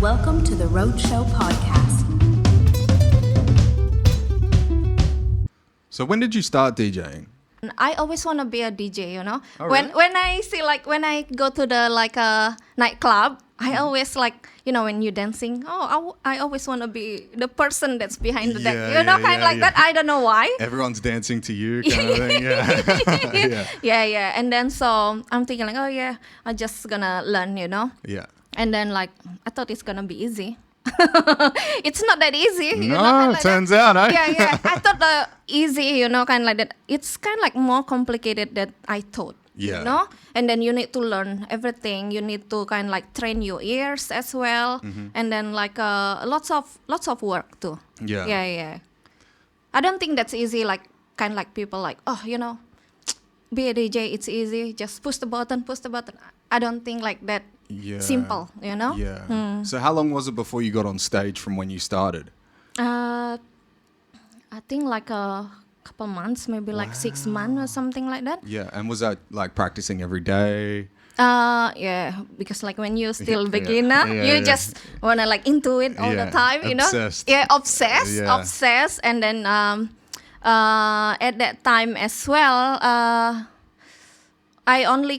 Welcome to the Roadshow podcast. So when did you start DJing? I always want to be a DJ, you know. Oh, when really? when I see when I go to the nightclub, I always when you're dancing. I always want to be the person that's behind the deck, that. I don't know why. Everyone's dancing to you, kind of thing. Yeah. Yeah. And then so I'm thinking I'm just gonna learn, Yeah. And then I thought it's gonna be easy. It's not that easy. No, it turns out, eh? Yeah. I thought easy, kind of like that. It's kind of like more complicated than I thought. Yeah. And then you need to learn everything. You need to kind of like train your ears as well, and then lots of work too. Yeah. Yeah. I don't think that's easy. Kind of like people be a DJ. It's easy. Just push the button. I don't think like that. Yeah. Simple, Yeah. So how long was it before you got on stage from when you started? I think a couple months, maybe 6 months or something like that. Yeah. And was that practicing every day? Yeah, because when you're still beginner, you just wanna into it all the time, Obsessed. Yeah, obsessed, Yeah. obsessed, and then at that time as well, I only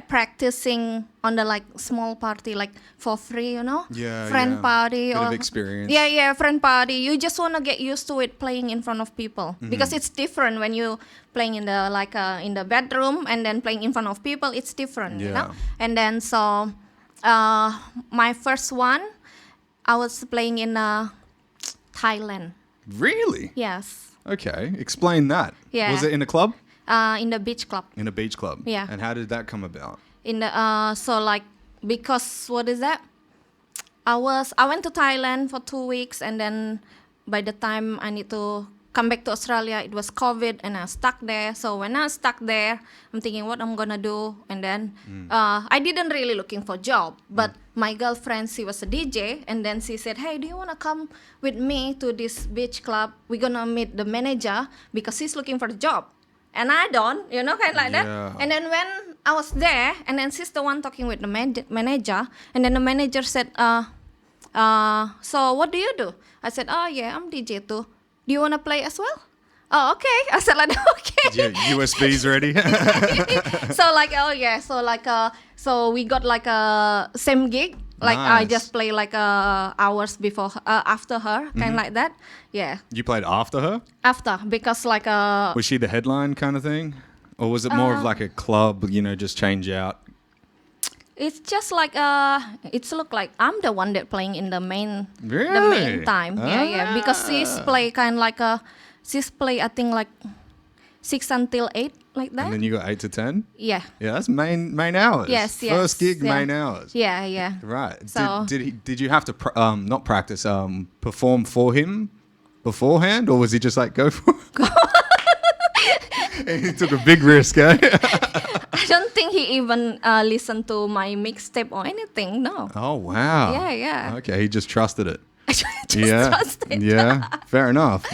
practicing on the small party for free, Yeah. friend party Bit or of experience. yeah, friend party. You just want to get used to it playing in front of people because it's different when you playing in the in the bedroom and then playing in front of people. It's different, Yeah. And then so my first one, I was playing in Thailand. Really? Yes. Okay. Explain that. Yeah. Was it in a club? In the beach club. In a beach club. Yeah. And how did that come about? In the because what is that? I went to Thailand for 2 weeks, and then by the time I need to come back to Australia, it was COVID, and I was stuck there. So when I was stuck there, I'm thinking what I'm gonna do, and then I didn't really looking for job, but my girlfriend, she was a DJ, and then she said, "Hey, do you wanna come with me to this beach club? We're gonna meet the manager because he's looking for a job." And I don't, kind of like that. Yeah. And then when I was there, and then she's the one talking with the manager, and then the manager said, so what do you do? I said, oh yeah, I'm DJ too. Do you want to play as well? Oh, okay. I said okay. Yeah, USBs ready? So we got a same gig. I Nice. just play hours before, after her, kind of like that. Yeah. You played after her? After, because Was she the headline kind of thing? Or was it more of a club, just change out? it's just it's look like I'm the one that playing in the main Really? time. Yeah. Because she's play she's play I think 6 until 8 like that. And then you got 8 to 10? Yeah. Yeah, that's main hours. Yes. First gig, yeah. main hours. Yeah. Right. So- Did you have to not practice, perform for him beforehand, or was he just go for it? He took a big risk, eh? I don't think he even listened to my mixtape or anything. No. Oh wow. Yeah. Okay, he just trusted it. I just trusted. Yeah. Fair enough.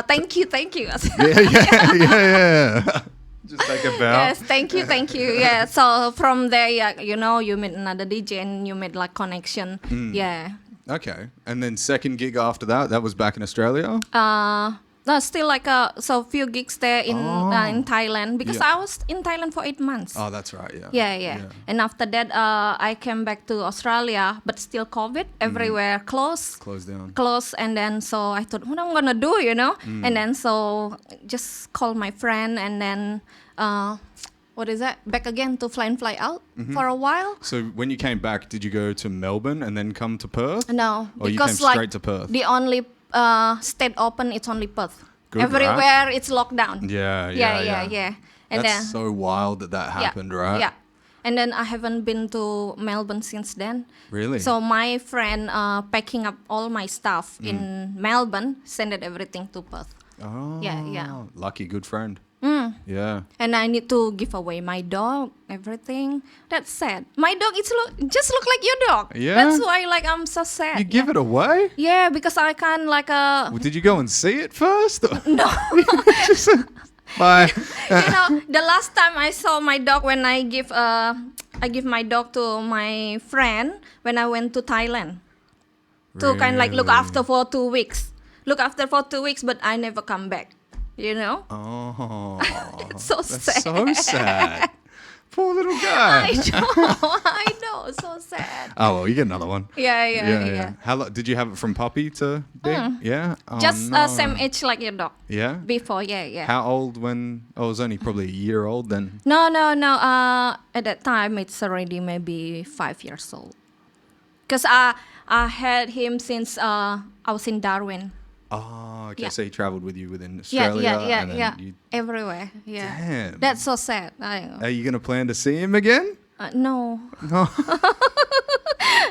Thank you. Yeah. Just take a bow. Yes, thank you. Yeah, so from there, you meet another DJ and you made connection. Yeah. Okay, and then second gig after that was back in Australia. No, still few gigs there in Thailand because Yeah. I was in Thailand for 8 months. Oh, that's right. Yeah. Yeah. And after that, I came back to Australia, but still COVID everywhere closed, and then so I thought, what I'm gonna do, and then so just call my friend, and then back again to fly in, fly out for a while. So when you came back, did you go to Melbourne and then come to Perth? No, Or you because came straight to Perth? the only state open, it's only Perth. Good, Everywhere it's locked down. Yeah. And That's so wild that happened, right? Yeah. And then I haven't been to Melbourne since then. Really? So my friend packing up all my stuff in Melbourne, sent everything to Perth. Oh. Yeah. Lucky, good friend. Yeah. And I need to give away my dog, everything. That's sad. My dog just look like your dog. Yeah? That's why I'm so sad. You give it away? Yeah, because I can't Well, did you go and see it first? No. Bye. The last time I saw my dog when I give I give my dog to my friend when I went to Thailand to kind of like look Really? after for 2 weeks. Look after for 2 weeks, but I never come back. You know? Oh, It's so that's sad. so sad. Poor little guy. I know, so sad. Oh well, you get another one. Yeah. How long did you have it from puppy to big? Yeah. Oh, Just no. same age like your dog. Yeah. Before, yeah. How old when? Oh, it was only probably a year old then. No. At that time, it's already maybe 5 years old. Because I had him since I was in Darwin. Oh, okay. Yeah. So he traveled with you within Australia. And then Yeah. You, Everywhere. Yeah. Damn. That's so sad. I know. Are you gonna plan to see him again? No. No.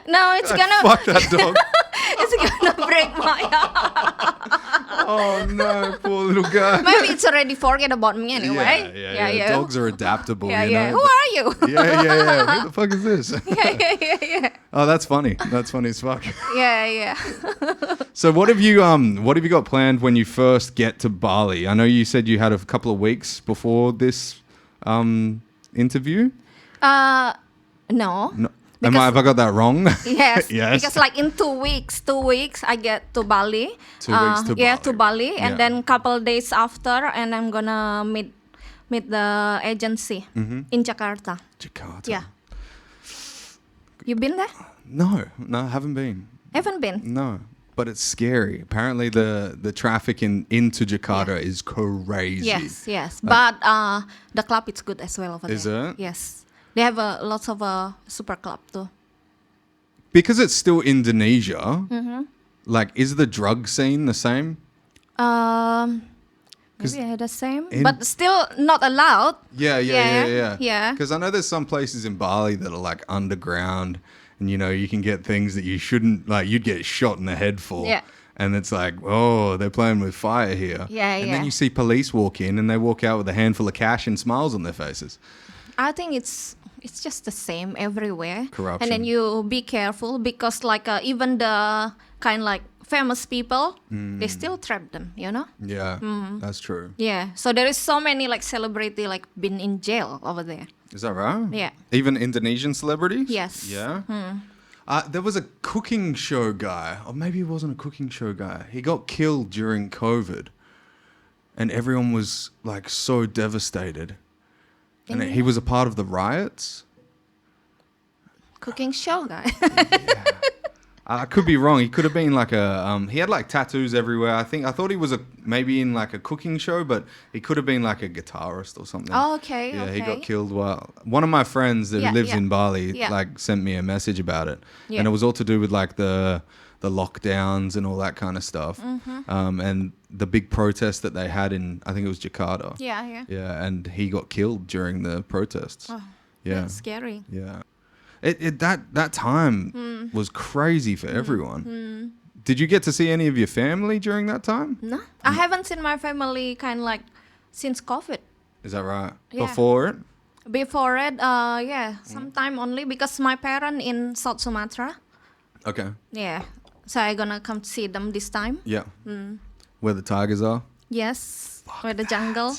No, it's gonna Fuck that dog. it's gonna break my heart. Oh no, poor little guy. Maybe it's already forget about me anyway. Yeah. Dogs are adaptable. Yeah, you yeah. know? Who are you? Yeah. Who the fuck is this? yeah. Oh, that's funny. That's funny as fuck. Yeah. So what have you got planned when you first get to Bali? I know you said you had a couple of weeks before this interview. No. No. Because- Have I got that wrong? Yes. Yes. Because like in 2 weeks I get to Bali. 2 weeks to Yeah, Bali. to Bali, and Yeah. then couple days after, and I'm gonna meet the agency in Jakarta. Jakarta. Yeah. You been there? No, I haven't been. Haven't been. No. But it's scary. Apparently the traffic into Jakarta is crazy. Yes. But the club is good as well over Is there. it? Yes. They have lots of super club too. Because it's still Indonesia, Mm-hmm. like, is the drug scene the same? Maybe the same, in- but still not allowed. Yeah. Yeah. Because I know there's some places in Bali that are like underground, and you can get things that you shouldn't, like, you'd get shot in the head for. Yeah. And it's like, oh, they're playing with fire here. Yeah, And yeah. then you see police walk in, and they walk out with a handful of cash and smiles on their faces. I think it's just the same everywhere. Corruption. And then you be careful because like even the kind like famous people, they still trap them, you know? Yeah, that's true. Yeah. So there is so many like celebrity like been in jail over there. Is that right? Yeah. Even Indonesian celebrities? Yes. Yeah? There was a cooking show guy, or maybe he wasn't a cooking show guy. He got killed during COVID, and everyone was like so devastated. And he was a part of the riots. Cooking show guy. I could be wrong. He could have been like he had like tattoos everywhere. I thought he was maybe in like a cooking show, but he could have been like a guitarist or something. Oh, okay. Yeah, okay. he got killed while one of my friends that Yeah, lives yeah. in Bali Yeah. like sent me a message about it, Yeah. and it was all to do with like the lockdowns and all that kind of stuff, and the big protest that they had in, I think it was Jakarta. Yeah. Yeah, and he got killed during the protests. Oh, yeah, That's scary. yeah. That time was crazy for everyone. Did you get to see any of your family during that time? No, I haven't seen my family kind of like since COVID. Is that right? Yeah. Before it? Before it, sometime only because my parents in South Sumatra. Okay. Yeah, so I gonna come see them this time. Yeah. Where the tigers are? Yes, where the jungle.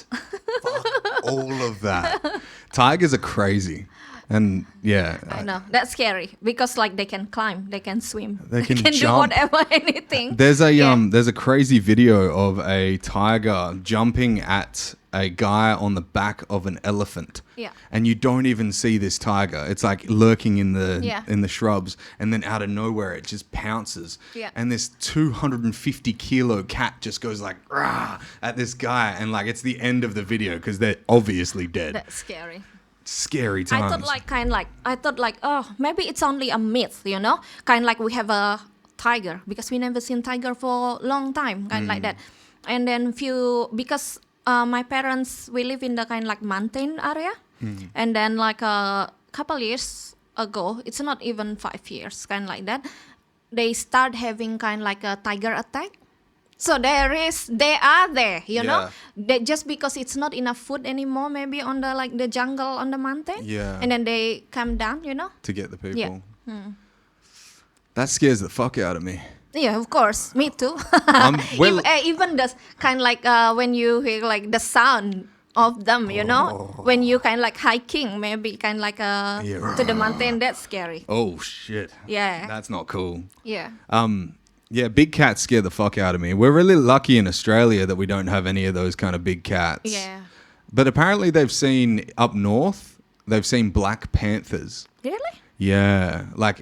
All of that. Tigers are crazy. And yeah. I know that's scary because like they can climb, they can swim, They can do jump. whatever, anything. There's a Yeah. there's a crazy video of a tiger jumping at a guy on the back of an elephant. Yeah. And you don't even see this tiger. It's like lurking in Yeah. the shrubs, and then out of nowhere it just pounces. Yeah. And this 250 kilo cat just goes like rah at this guy, and like it's the end of the video because they're obviously dead. That's scary. Scary times. I thought like oh maybe it's only a myth, you know, kind of like we have a tiger because we never seen tiger for a long time, kind of like that. And then because my parents, we live in the kind of like mountain area, and then like a couple years ago, it's not even 5 years, kind of like that, they start having kind of like a tiger attack. So they are there, you know. They, just because it's not enough food anymore, maybe on the like the jungle on the mountain. Yeah. And then they come down, you know. to get the people. Yeah. That scares the fuck out of me. Yeah, of course, me too. Well- Even the kind of like when you hear like the sound of them, you know, when you kind of like hiking, maybe kind of like Yeah. to the mountain. That's scary. Oh shit. Yeah. That's not cool. Yeah. Yeah, big cats scare the fuck out of me. We're really lucky in Australia that we don't have any of those kind of big cats. Yeah. But apparently they've seen up north, they've seen black panthers. Really? Yeah, like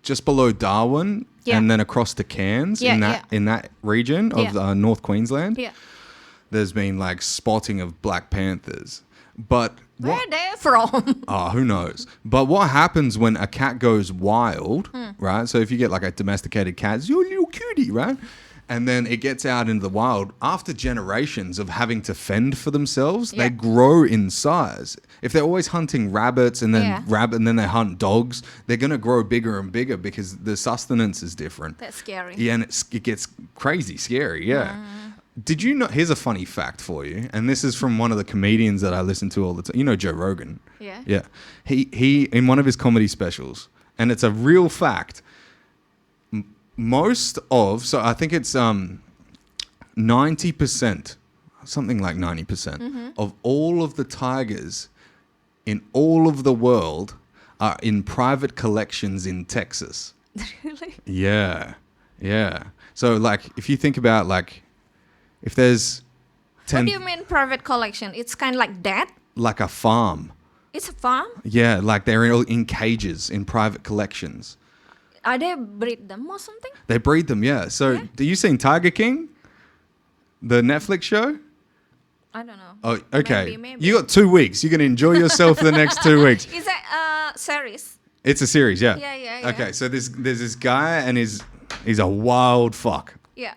just below Darwin Yeah. and then across to Cairns Yeah, in that region of Yeah. North Queensland. Yeah. There's been like spotting of black panthers. But Where what they from? who knows? But what happens when a cat goes wild, right? So if you get like a domesticated cat, it's your little cutie, right? And then it gets out into the wild after generations of having to fend for themselves, Yeah. they grow in size. If they're always hunting rabbits and then Yeah. and then they hunt dogs, they're going to grow bigger and bigger because the sustenance is different. That's scary. Yeah, and it gets crazy scary, yeah. Did you know? Here's a funny fact for you, and this is from one of the comedians that I listen to all the time. You know Joe Rogan? Yeah. Yeah. He in one of his comedy specials, and it's a real fact. So I think it's 90%, something like 90% of all of the tigers in all of the world are in private collections in Texas. Really? Yeah. Yeah. So like if you think about like if there's What 10 do you mean private collection? It's kind of like that? like a farm. It's a farm? Yeah, like they're in cages in private collections. Are they breed them or something? They breed them, yeah. So Yeah. do you seen Tiger King? The Netflix show? I don't know. Oh, okay. Maybe. You got 2 weeks. You're going to enjoy yourself for the next 2 weeks. Is that series? It's a series, yeah. Yeah. Okay, so there's this guy and he's a wild fuck. Yeah.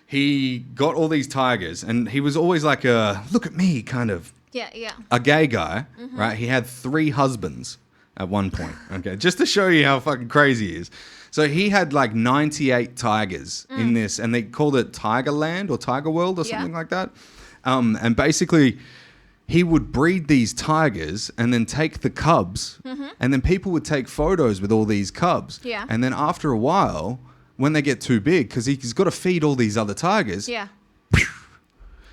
He got all these tigers and he was always like a look at me kind of Yeah. a gay guy, right? He had 3 husbands at one point, okay? Just to show you how fucking crazy he is. So he had like 98 tigers in this, and they called it Tigerland or Tiger World or Yeah. something like that. And basically, he would breed these tigers and then take the cubs, and then people would take photos with all these cubs. Yeah. And then after a while, when they get too big, because he's got to feed all these other tigers, Yeah.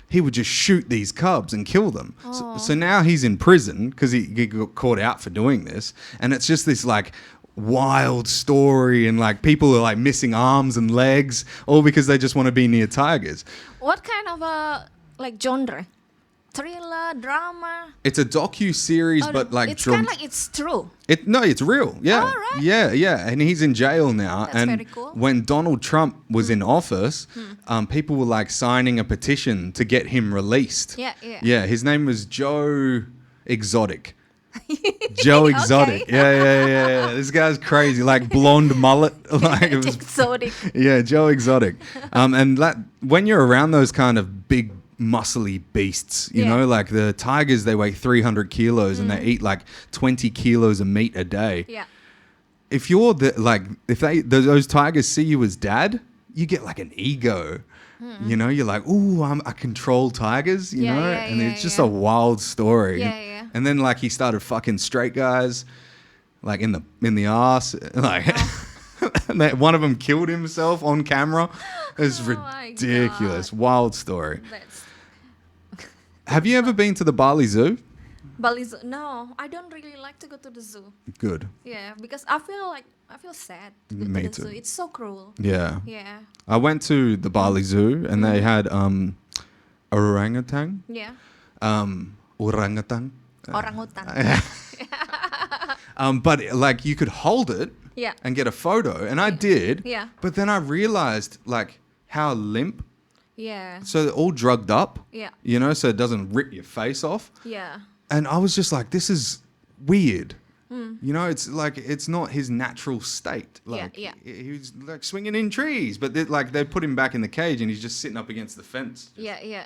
he would just shoot these cubs and kill them. So now he's in prison because he got caught out for doing this. And it's just this like wild story and like people are like missing arms and legs all because they just want to be near tigers. What kind of like genre? Thriller, drama? It's a docu-series, Oh, but like... it's kind of like it's true. No, it's real. Yeah. Oh, right. Yeah. And he's in jail now. That's and very cool. when Donald Trump was in office, people were like signing a petition to get him released. Yeah. Yeah, his name was Joe Exotic. Joe Exotic. Yeah. This guy's crazy. Like blonde mullet. Like it was, Exotic. yeah, Joe Exotic. And when you're around those kind of big muscly beasts, you Yeah. know, like the tigers, they weigh 300 kilos and they eat like 20 kilos of meat a day. Yeah. If you're if those tigers see you as dad, you get like an ego. You know, you're like, ooh, I control tigers, you Yeah, know? yeah, and yeah, it's just yeah. a wild story. Yeah. And then like he started fucking straight guys, like in the ass, like and one of them killed himself on camera. It's Oh my ridiculous, wild story. That's Have you ever been to the Bali Zoo? Bali Zoo. No, I don't really like to go to the zoo. Good. Yeah, because I feel sad to go Me to the too. zoo. It's so cruel. Yeah. Yeah. I went to the Bali Zoo and they had orangutan. Yeah. Orangutan. Orangutan. But like you could hold it Yeah. and get a photo, and I did. Yeah. But then I realized like how limp. Yeah. So they're all drugged up. Yeah. You know, so it doesn't rip your face off. Yeah. And I was just like, this is weird. You know, it's like it's not his natural state. Like Yeah. he was like swinging in trees, but they put him back in the cage and he's just sitting up against the fence. Yeah.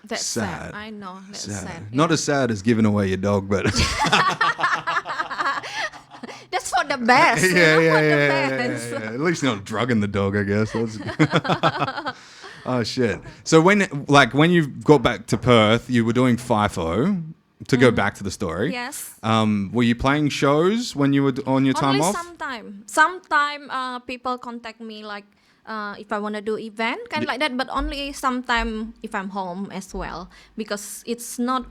That's Sad. sad. I know. That's sad. Not as sad as giving away your dog, but That's for the best. For the best. yeah. At least not drugging the dog, I guess. Oh shit! So when you got back to Perth, you were doing FIFO. To go back to the story. Yes. Were you playing shows when you were on your time Only off? sometime. Sometime people contact me like if I want to do event, kind of like that, but only sometime if I'm home as well, because it's not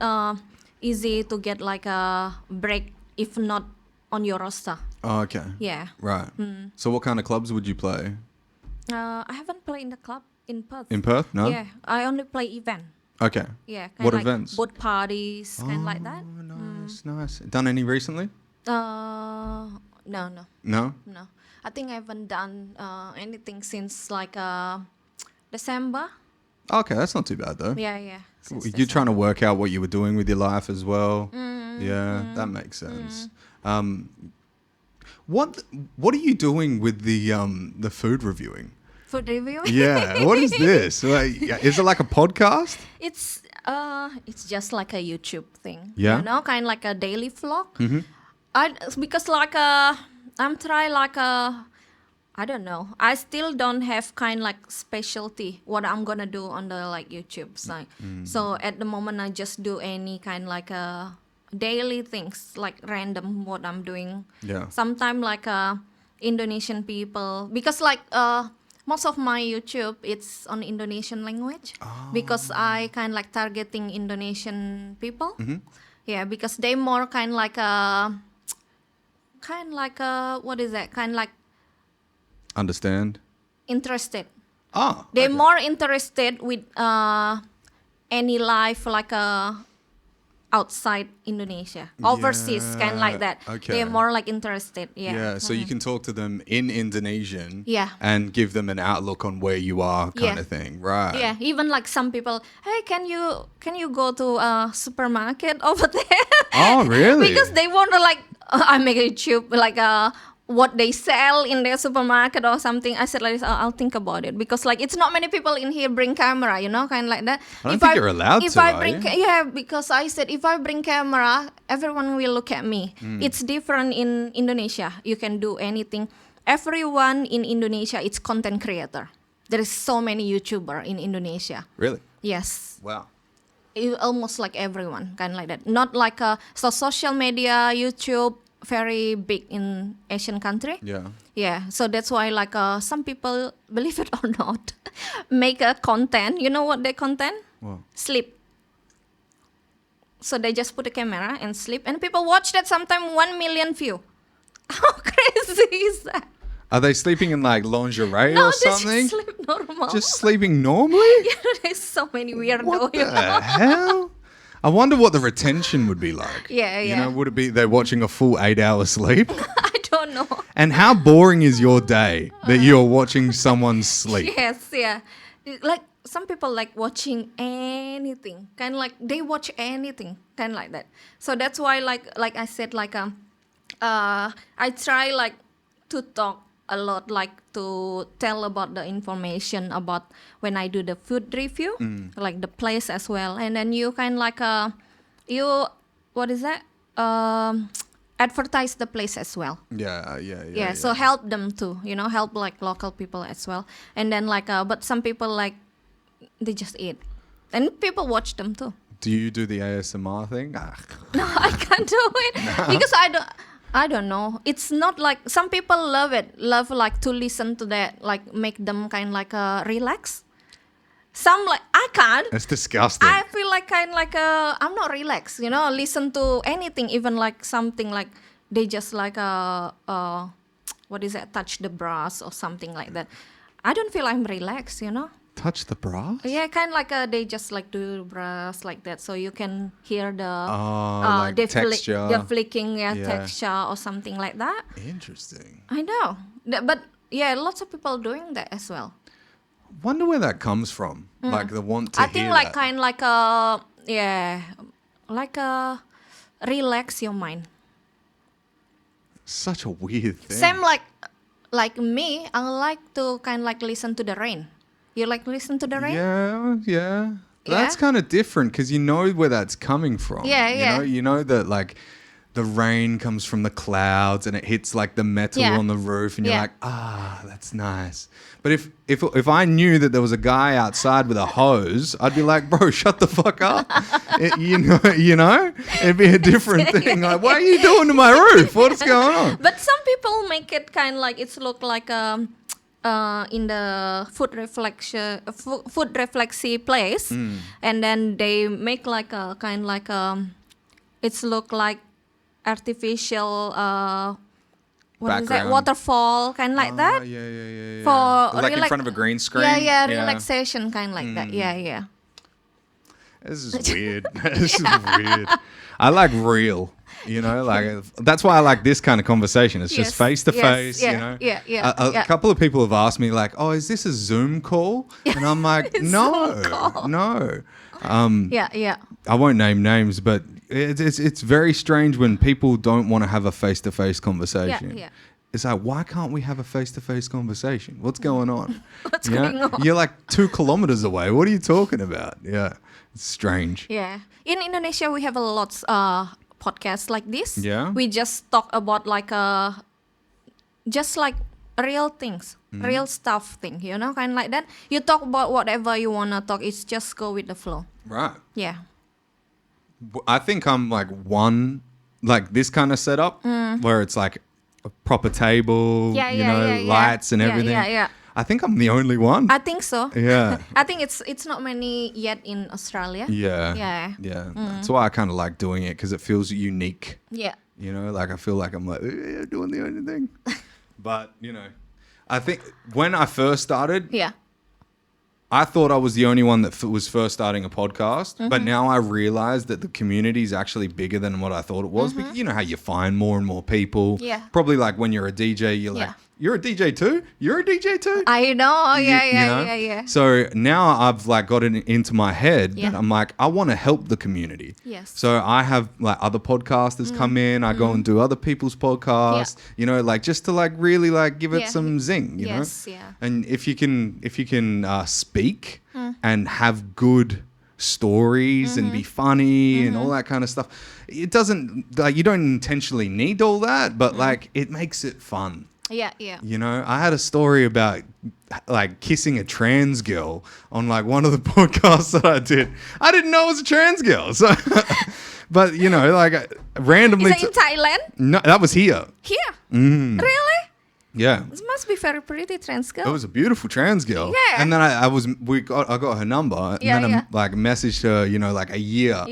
easy to get like a break if not on your roster. Oh, okay. Yeah. Right. So what kind of clubs would you play? I haven't played in the club in Perth. In Perth? No? Yeah, I only play event. Okay. Yeah. What like events? Boat parties, kind of like that. Oh, nice, nice. Done any recently? No. No? No. I think I haven't done anything since like December. Okay, that's not too bad though. Yeah. You're trying to work out what you were doing with your life as well. Yeah, that makes sense. What are you doing with the food reviewing? Food review? Yeah, what is this? Like, is it like a podcast? It's just like a YouTube thing. Yeah. You know, kind of like a daily vlog. Because like I'm trying like I don't know. I still don't have kind like specialty what I'm gonna do on the like YouTube side. So at the moment I just do any kind like daily things, like random what I'm doing. Yeah. Sometimes like Indonesian people, because like most of my YouTube it's on Indonesian language, because I kind like targeting Indonesian people. Yeah, because they more kind like what is that? Kind like Understand? interested. Oh. They're okay. more interested with any life like outside Indonesia, overseas, kind of like that. Okay. They're more like interested. Yeah. Yeah, so you can talk to them in Indonesian. Yeah. And give them an outlook on where you are, kind Yeah. of thing, right? Yeah, even like some people, hey, can you go to a supermarket over there? Oh, really? Because they want to like, I make a YouTube like what they sell in their supermarket or something. I said like this, I'll think about it, because like it's not many people in here bring camera, you know, kind of like that. I don't think you're allowed if to, I are bring, you? yeah, because I said if I bring camera, everyone will look at me. It's different in Indonesia. You can do anything. Everyone in Indonesia, it's content creator. There is so many YouTuber in Indonesia. Really? Yes. Wow. Almost like everyone, kind of like that. Not like so social media, YouTube, very big in Asian country. Yeah. Yeah, so that's why like some people, believe it or not, make a content. You know what their content? Wow. Sleep. So they just put a camera and sleep, and people watch that sometimes 1 million view. How crazy is that? Are they sleeping in like lingerie No, or they something? just sleep normal. Just sleeping normally? There's so many weirdo. What you the know? hell? I wonder what the retention would be like. Yeah, You yeah. know, would it be they're watching a full 8-hour sleep? I don't know. And how boring is your day that you're watching someone sleep? Yes, yeah. Like some people like watching anything, kind of like they watch anything, kind of like that. So that's why, like I said, like I try like to talk a lot, like to tell about the information about when I do the food review, like the place as well, and then you kind of like what is that? Advertise the place as well. Yeah. So help them too, you know, help like local people as well. And then like but some people like they just eat, and people watch them too. Do you do the ASMR thing? No, I can't do it because I don't know. It's not like some people love like to listen to that, like make them kind of like relax. Some like I can't. That's disgusting. I feel like kind of like I'm not relaxed, you know. Listen to anything, even like something like they just like what is that? Touch the brass or something like that. I don't feel I'm relaxed, you know. Touch the brass? Yeah, kind of like they just like do brass like that, so you can hear the like texture. the flicking Yeah. texture or something like that. Interesting. I know, but yeah, lots of people doing that as well. Wonder where that comes from. Like the want to I think hear like that. kind of like relax your mind. Such a weird thing. Same like me, I like to kind of like listen to the rain. You like listen to the rain? Yeah. That's kind of different because you know where that's coming from. Yeah. You know that like the rain comes from the clouds and it hits like the metal Yeah. on the roof and you're Yeah. like, that's nice. But if I knew that there was a guy outside with a hose, I'd be like, bro, shut the fuck up. You know, it'd be a different thing. Like, what are you doing to my roof? What's going on? But some people make it kind of like it's look like in the food reflexy place, and then they make like a kind like it's look like artificial what is that, Background. waterfall kind like that Yeah. for Like in front of a green screen. yeah, relaxation kind like that. Yeah. This is weird. This is weird. I like real. Like that's why I like this kind of conversation. It's just face to face. Yeah. A couple of people have asked me like, "Oh, is this a Zoom call?" And I'm like, "No, no." Yeah. I won't name names, but it's very strange when people don't want to have a face to face conversation. Yeah. It's like, why can't we have a face to face conversation? What's going on? What's going on? You're like 2 kilometers away. What are you talking about? Yeah, it's strange. Yeah. In Indonesia, we have a lot podcasts like this. Yeah. We just talk about like just like real things, real stuff thing, kind of like that. You talk about whatever you wanna talk. It's just go with the flow. Right. Yeah. I think I'm like this kind of setup where it's like a proper table, lights and everything. Yeah. I think I'm the only one. I think so. Yeah. I think it's not many yet in Australia. Yeah. That's why I kind of like doing it because it feels unique. Yeah. Like I feel like I'm like doing the only thing. But, I think when I first started, Yeah. I thought I was the only one that was first starting a podcast, but now I realize that the community is actually bigger than what I thought it was. Because you know how you find more and more people. Yeah. Probably like when you're a DJ, you're like, you're a DJ too? You're a DJ too? I know. You know? Yeah. So now I've like got it into my head Yeah. that I'm like, I want to help the community. Yes. So I have like other podcasters come in. I go and do other people's podcasts, like just to like really like give it some zing, you know? Yeah. And if you can speak and have good stories and be funny and all that kind of stuff, it doesn't like you don't intentionally need all that, but like it makes it fun. Yeah. I had a story about like kissing a trans girl on like one of the podcasts that I did. I didn't know it was a trans girl. So, but like randomly. Is it in Thailand? No, that was here. Here? Really? Yeah. This must be very pretty trans girl. It was a beautiful trans girl. Yeah. And then I got her number and then I like messaged her, like a year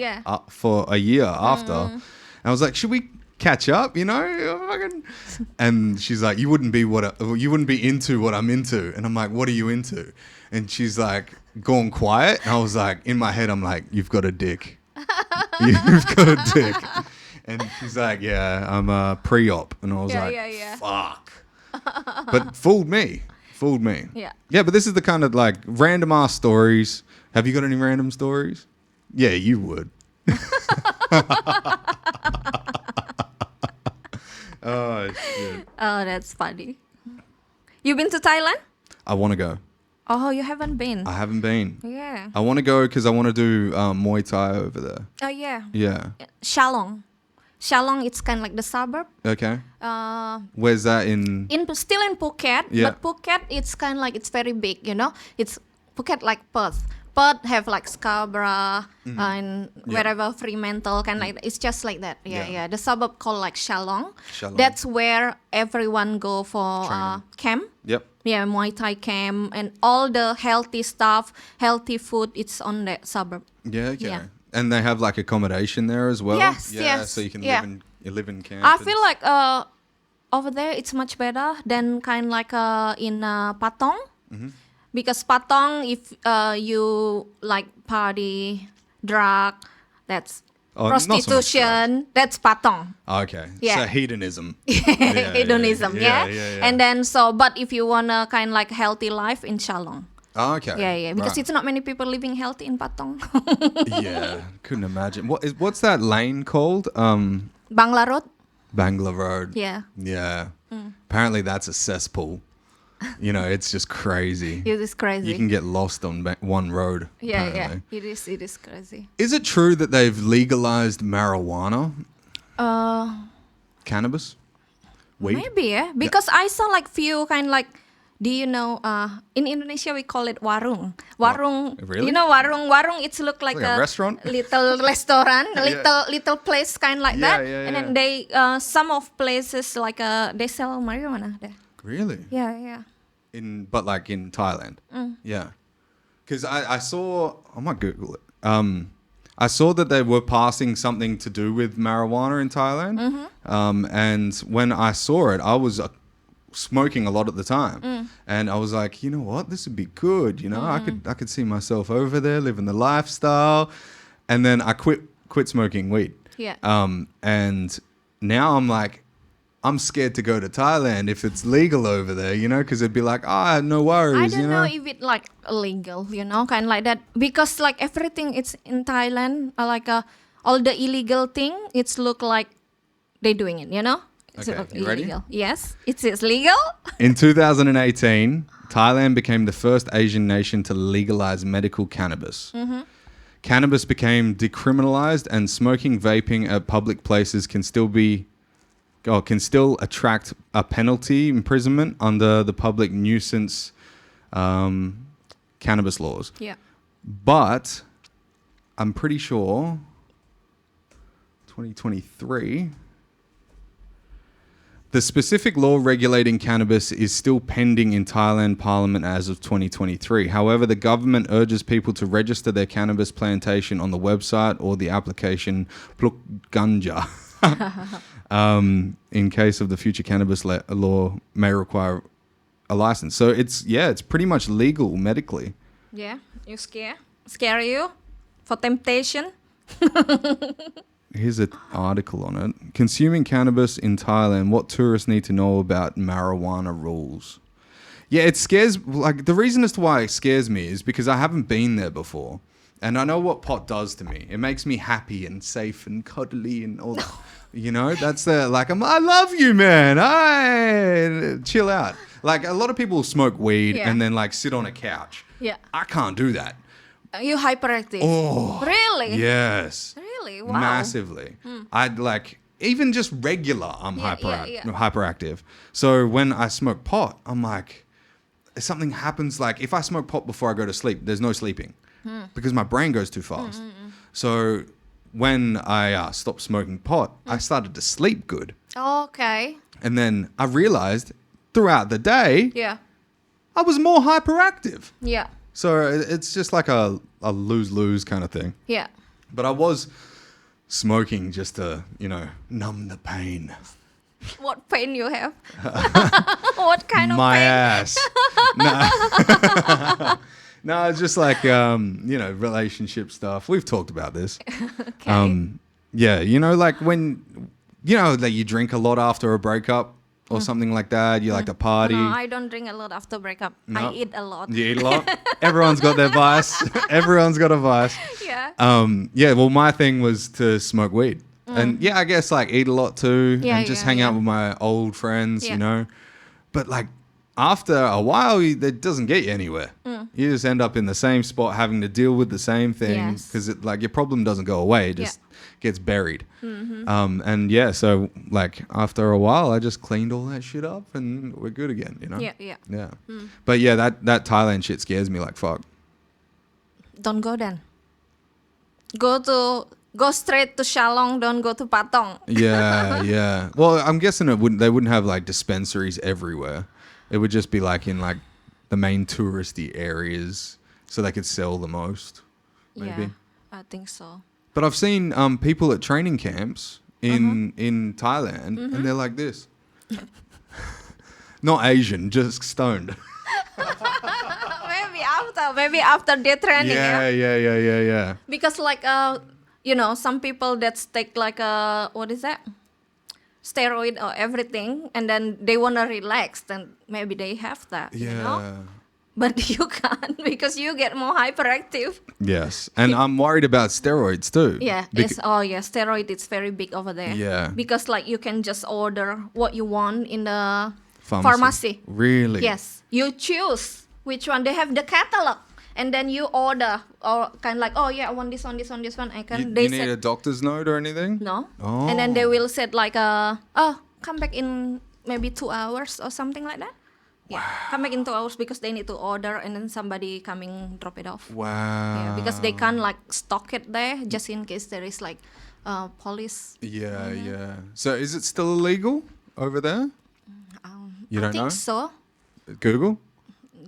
for a year after. And I was like, should we catch up, and she's like, you wouldn't be into what I'm into. And I'm like, what are you into? And she's like, gone quiet. And I was like, in my head, I'm like, you've got a dick. You've got a dick. And she's like, yeah, I'm a pre-op. And I was like, fuck. But fooled me. Yeah. Yeah, but this is the kind of like random ass stories. Have you got any random stories? Yeah, you would. Oh, shit. Oh, that's funny. You been to Thailand? I want to go. Oh, you haven't been? I haven't been. Yeah. I want to go because I want to do Muay Thai over there. Oh, yeah. Yeah. Shalong, it's kind of like the suburb. Okay. Where's that in? Still in Phuket, Yeah. but Phuket it's kind of like it's very big, It's Phuket like Perth. Perth have like Scarborough and wherever Fremantle kind of like that. It's just like that. Yeah. The suburb called like Shalong. That's where everyone go for camp. Yep. Yeah, Muay Thai camp and all the healthy stuff, healthy food. It's on that suburb. Yeah. Okay. Yeah. And they have like accommodation there as well. Yes, Yeah. yes, So you can yeah. live in camp. I feel like over there it's much better than kind of like in Patong. Because Patong, if you like party, drug, that's not so much prostitution. That's Patong. Okay. Yeah. So hedonism. Hedonism, yeah. Yeah. And then but if you wanna kind of like healthy life in Shalong. Oh, okay. Yeah. Because Right. it's not many people living healthy in Patong. Yeah. Couldn't imagine. What's that lane called? Bangla Road. Bangla Road. Yeah. Yeah. Apparently that's a cesspool. It's just crazy. It is crazy. You can get lost on one road. Yeah. apparently. It is crazy. Is it true that they've legalized marijuana? Cannabis? Weed? Maybe, yeah. Because I saw like few kind of like, do you know, in Indonesia we call it warung. Warung, Really? you know warung? Warung, it's look like, Like a restaurant? Little restaurant, little place kind of like Yeah, that. yeah, And yeah. then they, some of places like, they sell marijuana there. Really? Yeah. but like in Thailand. Yeah. Because I saw, I might Google it. I saw that they were passing something to do with marijuana in Thailand. And when I saw it, I was smoking a lot at the time. And I was like, you know what? This would be good. You know, I could see myself over there living the lifestyle. And then I quit smoking weed. Yeah. And now I'm like, I'm scared to go to Thailand if it's legal over there, you know, because it'd be like, no worries, I don't know if it like illegal, you know, kind of like that, because like everything it's in Thailand, all the illegal thing, it's look like they doing it, you know. It's Okay, you illegal. ready? Yes, it's legal. In 2018, Thailand became the first Asian nation to legalize medical cannabis. Cannabis became decriminalized, and smoking vaping at public places can still attract a penalty imprisonment under the public nuisance cannabis laws. Yeah. But I'm pretty sure 2023, the specific law regulating cannabis is still pending in Thailand Parliament as of 2023. However, the government urges people to register their cannabis plantation on the website or the application Pluk Ganja. In case of the future cannabis law may require a license. So it's pretty much legal medically. Yeah, you scare you for temptation. Here's an article on it. Consuming cannabis in Thailand, what tourists need to know about marijuana rules. Yeah, it scares, like the reason as to why it scares me is because I haven't been there before. And I know what pot does to me. It makes me happy and safe and cuddly and all that. You know, that's I love you, man. Chill out. Like a lot of people smoke weed and then like sit on a couch. Yeah. I can't do that. You hyperactive. Oh. Really? Yes. Really? Wow. Massively. I'd like, even just regular, I'm Yeah. hyperactive. So when I smoke pot, I'm like, if something happens, like if I smoke pot before I go to sleep, there's no sleeping because my brain goes too fast. So when I stopped smoking pot, I started to sleep good. Okay. And then I realized throughout the day, Yeah. I was more hyperactive. Yeah. So it's just like a lose-lose kind of thing. Yeah. But I was smoking just to, numb the pain. What pain you have? What kind of My pain? ass. No, it's just like, relationship stuff. We've talked about this. Okay. Like when, that you drink a lot after a breakup or something like that. You like to party. No, I don't drink a lot after breakup. No. I eat a lot. You eat a lot? Everyone's got their vice. Everyone's got a vice. Yeah. Well, my thing was to smoke weed. And I guess like eat a lot too and just hang out with my old friends, But like after a while, it doesn't get you anywhere. You just end up in the same spot having to deal with the same thing because your problem doesn't go away. It just gets buried. So like after a while, I just cleaned all that shit up and we're good again, Yeah. But that Thailand shit scares me like fuck. Don't go then. Go straight to Shalong. Don't go to Patong. Yeah. Well, I'm guessing they wouldn't have like dispensaries everywhere. It would just be like in like the main touristy areas so they could sell the most, maybe. Yeah, I think so. But I've seen people at training camps in Thailand and they're like this. Not Asian, just stoned. Maybe after their training. Yeah. Because like some people that take like what is that? Steroid or everything, and then they wanna relax, then maybe they have that. But you can't because you get more hyperactive. Yes, and I'm worried about steroids too. Yeah, steroid is very big over there. Yeah. Because like you can just order what you want in the pharmacy. Really? Yes. You choose which one. They have the catalog. And then you order or kind of like, I want this one. I can. You need a doctor's note or anything? No. Oh. And then they will say like, come back in maybe 2 hours or something like that. Yeah, come back in 2 hours because they need to order and then somebody coming drop it off. Wow. Yeah, because they can't like stock it there just in case there is like police. Yeah. So is it still illegal over there? You don't know? I think so. Google?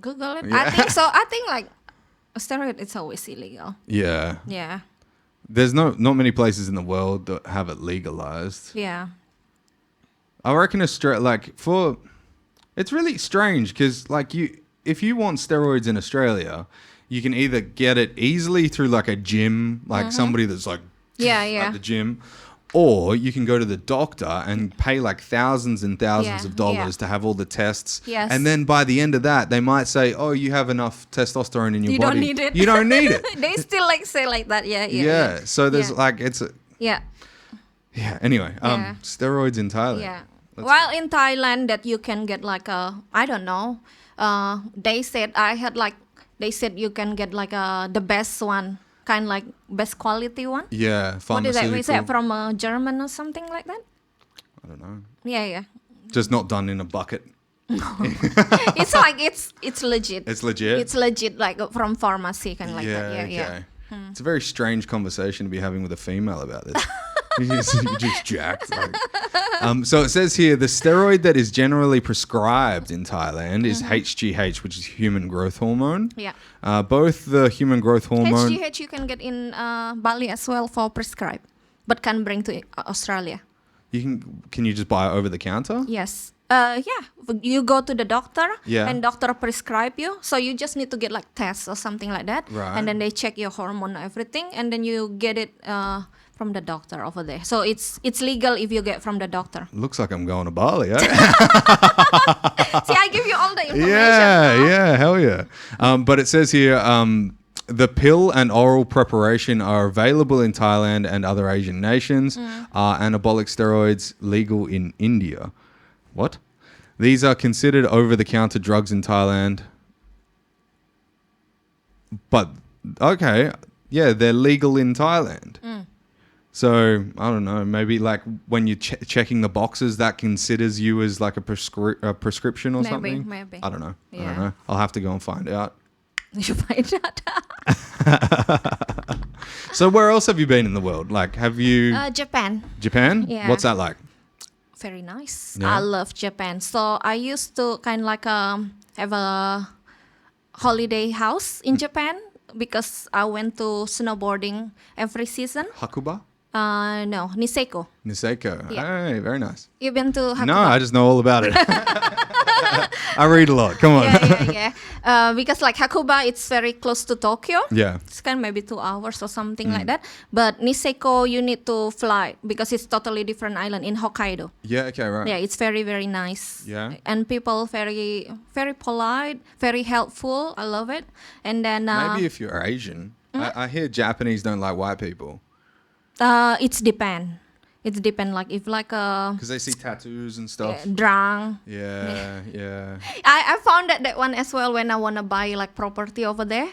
Google it. Yeah. I think so. I think like steroid it's always illegal. Yeah. Yeah. There's not many places in the world that have it legalized. Yeah. I reckon it's really strange because if you want steroids in Australia, you can either get it easily through like a gym, like somebody that's like at the gym, or you can go to the doctor and pay like thousands and thousands of dollars to have all the tests. Yes. And then by the end of that, they might say, "Oh, you have enough testosterone in your You body. don't need it. You don't need it." They still like say like that. Yeah. So there's Yeah. Anyway, Yeah. steroids in Thailand. Yeah. While in Thailand, that you can get like I don't know. They said you can get like the best one, kind of like best quality one. Yeah, What is that? pharmaceutical. Is that from German or something like that? I don't know. Yeah. Just not done in a bucket. It's like it's legit. It's legit. It's legit, like from pharmacy, kind of like that. okay. Yeah. It's a very strange conversation to be having with a female about this. You're just jacked. So it says here, the steroid that is generally prescribed in Thailand is HGH, which is human growth hormone. Yeah. Both the human growth hormone... HGH you can get in Bali as well for prescribed, but can bring to Australia. Can you just buy it over the counter? Yes. You go to the doctor and doctor prescribe you. So you just need to get like tests or something like that. Right. And then they check your hormone and everything. And then you get it from the doctor over there. So it's legal if you get from the doctor. Looks like I'm going to Bali, eh? See, I give you all the information. Yeah, hell yeah. But it says here, the pill and oral preparation are available in Thailand and other Asian nations. Are anabolic steroids legal in India? What? These are considered over-the-counter drugs in Thailand. But, okay, yeah, they're legal in Thailand. So, I don't know, maybe like when you're checking the boxes, that considers you as like a prescription or something? Maybe. I don't know. Yeah. I don't know. I'll have to go and find out. You find out. So where else have you been in the world? Like, have you... Japan. Japan? Yeah. What's that like? Very nice. Yeah. I love Japan. So I used to kind of like have a holiday house in Japan because I went to snowboarding every season. Hakuba? No, Niseko. Niseko. Yeah. Hey, very nice. You've been to Hakuba? No, I just know all about it. I read a lot. Come on. Yeah. Because like Hakuba, it's very close to Tokyo. Yeah. It's kind of maybe 2 hours or something like that. But Niseko, you need to fly because it's totally different island in Hokkaido. Yeah, okay, right. Yeah, it's very, very nice. Yeah. And people very, very polite, very helpful. I love it. And then... Maybe if you're Asian. I hear Japanese don't like white people. It's depend. It's depend. Like if like Because they see tattoos and stuff. drunk. Yeah. I found that one as well when I wanna buy like property over there.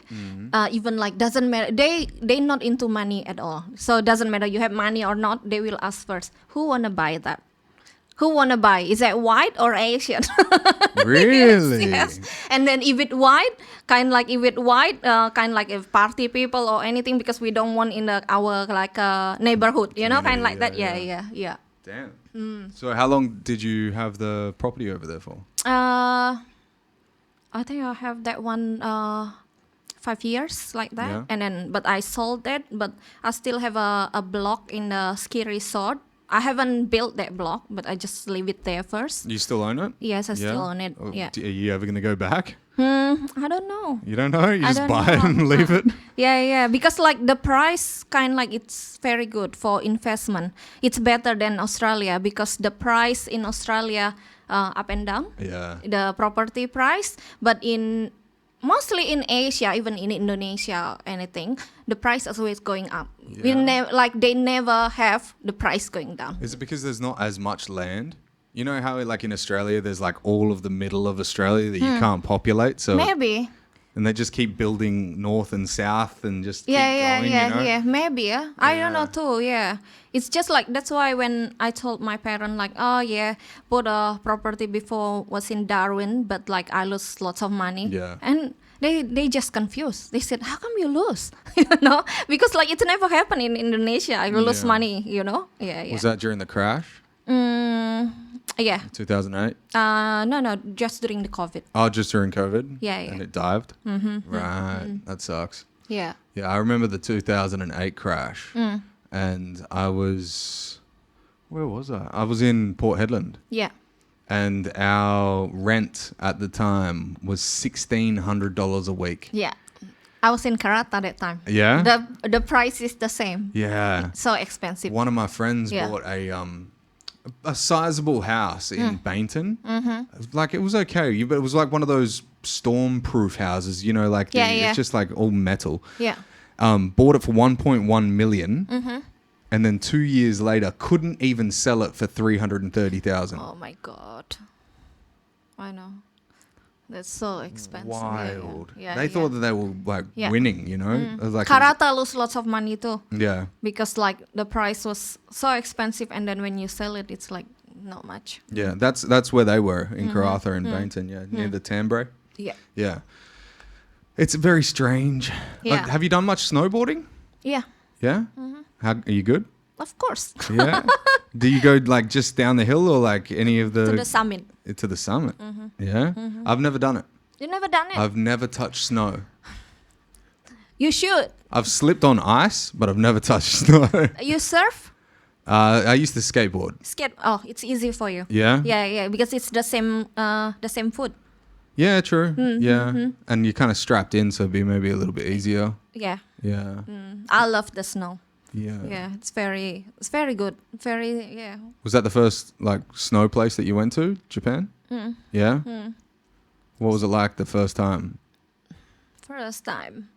Even like doesn't matter. They not into money at all. So it doesn't matter you have money or not. They will ask first. Who wanna buy that? Who wanna buy? Is that white or Asian? Really? Yes. And then if it white, kind like if party people or anything because we don't want in our like neighborhood, you know, kind of like that. Yeah. Damn. So how long did you have the property over there for? I think I have that one 5 years like that. Yeah. And then but I sold it, but I still have a block in the ski resort. I haven't built that block, but I just leave it there first. You still own it? Yes, I still own it. Oh, Yeah. Are you ever going to go back? I don't know. You don't know? You I just don't buy it know. and leave it? Yeah, because like the price kind like it's very good for investment. It's better than Australia because the price in Australia up and down. Yeah. The property price, but mostly in Asia, even in Indonesia, anything, the price is always going up. Yeah. They never have the price going down. Is it because there's not as much land? You know how like in Australia, there's like all of the middle of Australia that you can't populate? So Maybe. And they just keep building north and south and just keep going, you know? Yeah, maybe. Yeah. I don't know too, yeah. It's just like, that's why when I told my parents like, oh yeah, bought a property before was in Darwin, but like I lost lots of money. Yeah. And they just confused. They said, how come you lose? You know? Because like it never happened in Indonesia. I lose money, you know? Yeah. Was that during the crash? Yeah. 2008? No, just during the COVID. Oh, just during COVID? Yeah. And it dived? Right. That sucks. Yeah. Yeah, I remember the 2008 crash. And I was... Where was I? I was in Port Hedland. Yeah. And our rent at the time was $1,600 a week. Yeah. I was in Karata that time. Yeah? The price is the same. Yeah. So expensive. One of my friends bought a sizable house in Bainton. Like, it was okay, but it was like one of those storm-proof houses, you know, like it's just like all metal. Yeah. Bought it for 1.1 million. And then 2 years later, couldn't even sell it for 330,000. Oh my God. I know. That's so expensive. Wild. Yeah. They thought that they were like winning, you know? It was like Karata lose lots of money too. Yeah. Because like the price was so expensive, and then when you sell it, it's like not much. Yeah, that's where they were in Karratha and Bainton, near the Tambray. Yeah. Yeah. It's very strange. Yeah. Like, have you done much snowboarding? Yeah. Yeah? How are you good? Of course. Yeah. Do you go like just down the hill or like any of the To the summit. To the summit? Yeah. I've never done it. You never done it? I've never touched snow. You should. I've slipped on ice, but I've never touched snow. You surf? I used to skateboard. Oh, it's easy for you. Yeah? Yeah, because it's the same food. Yeah, true. Yeah. And you're kind of strapped in, so it'd be maybe a little bit easier. Yeah. Yeah. I love the snow. Yeah. Yeah, it's very good. Yeah. Was that the first like snow place that you went to, Japan? Yeah? What was it like the first time? First time.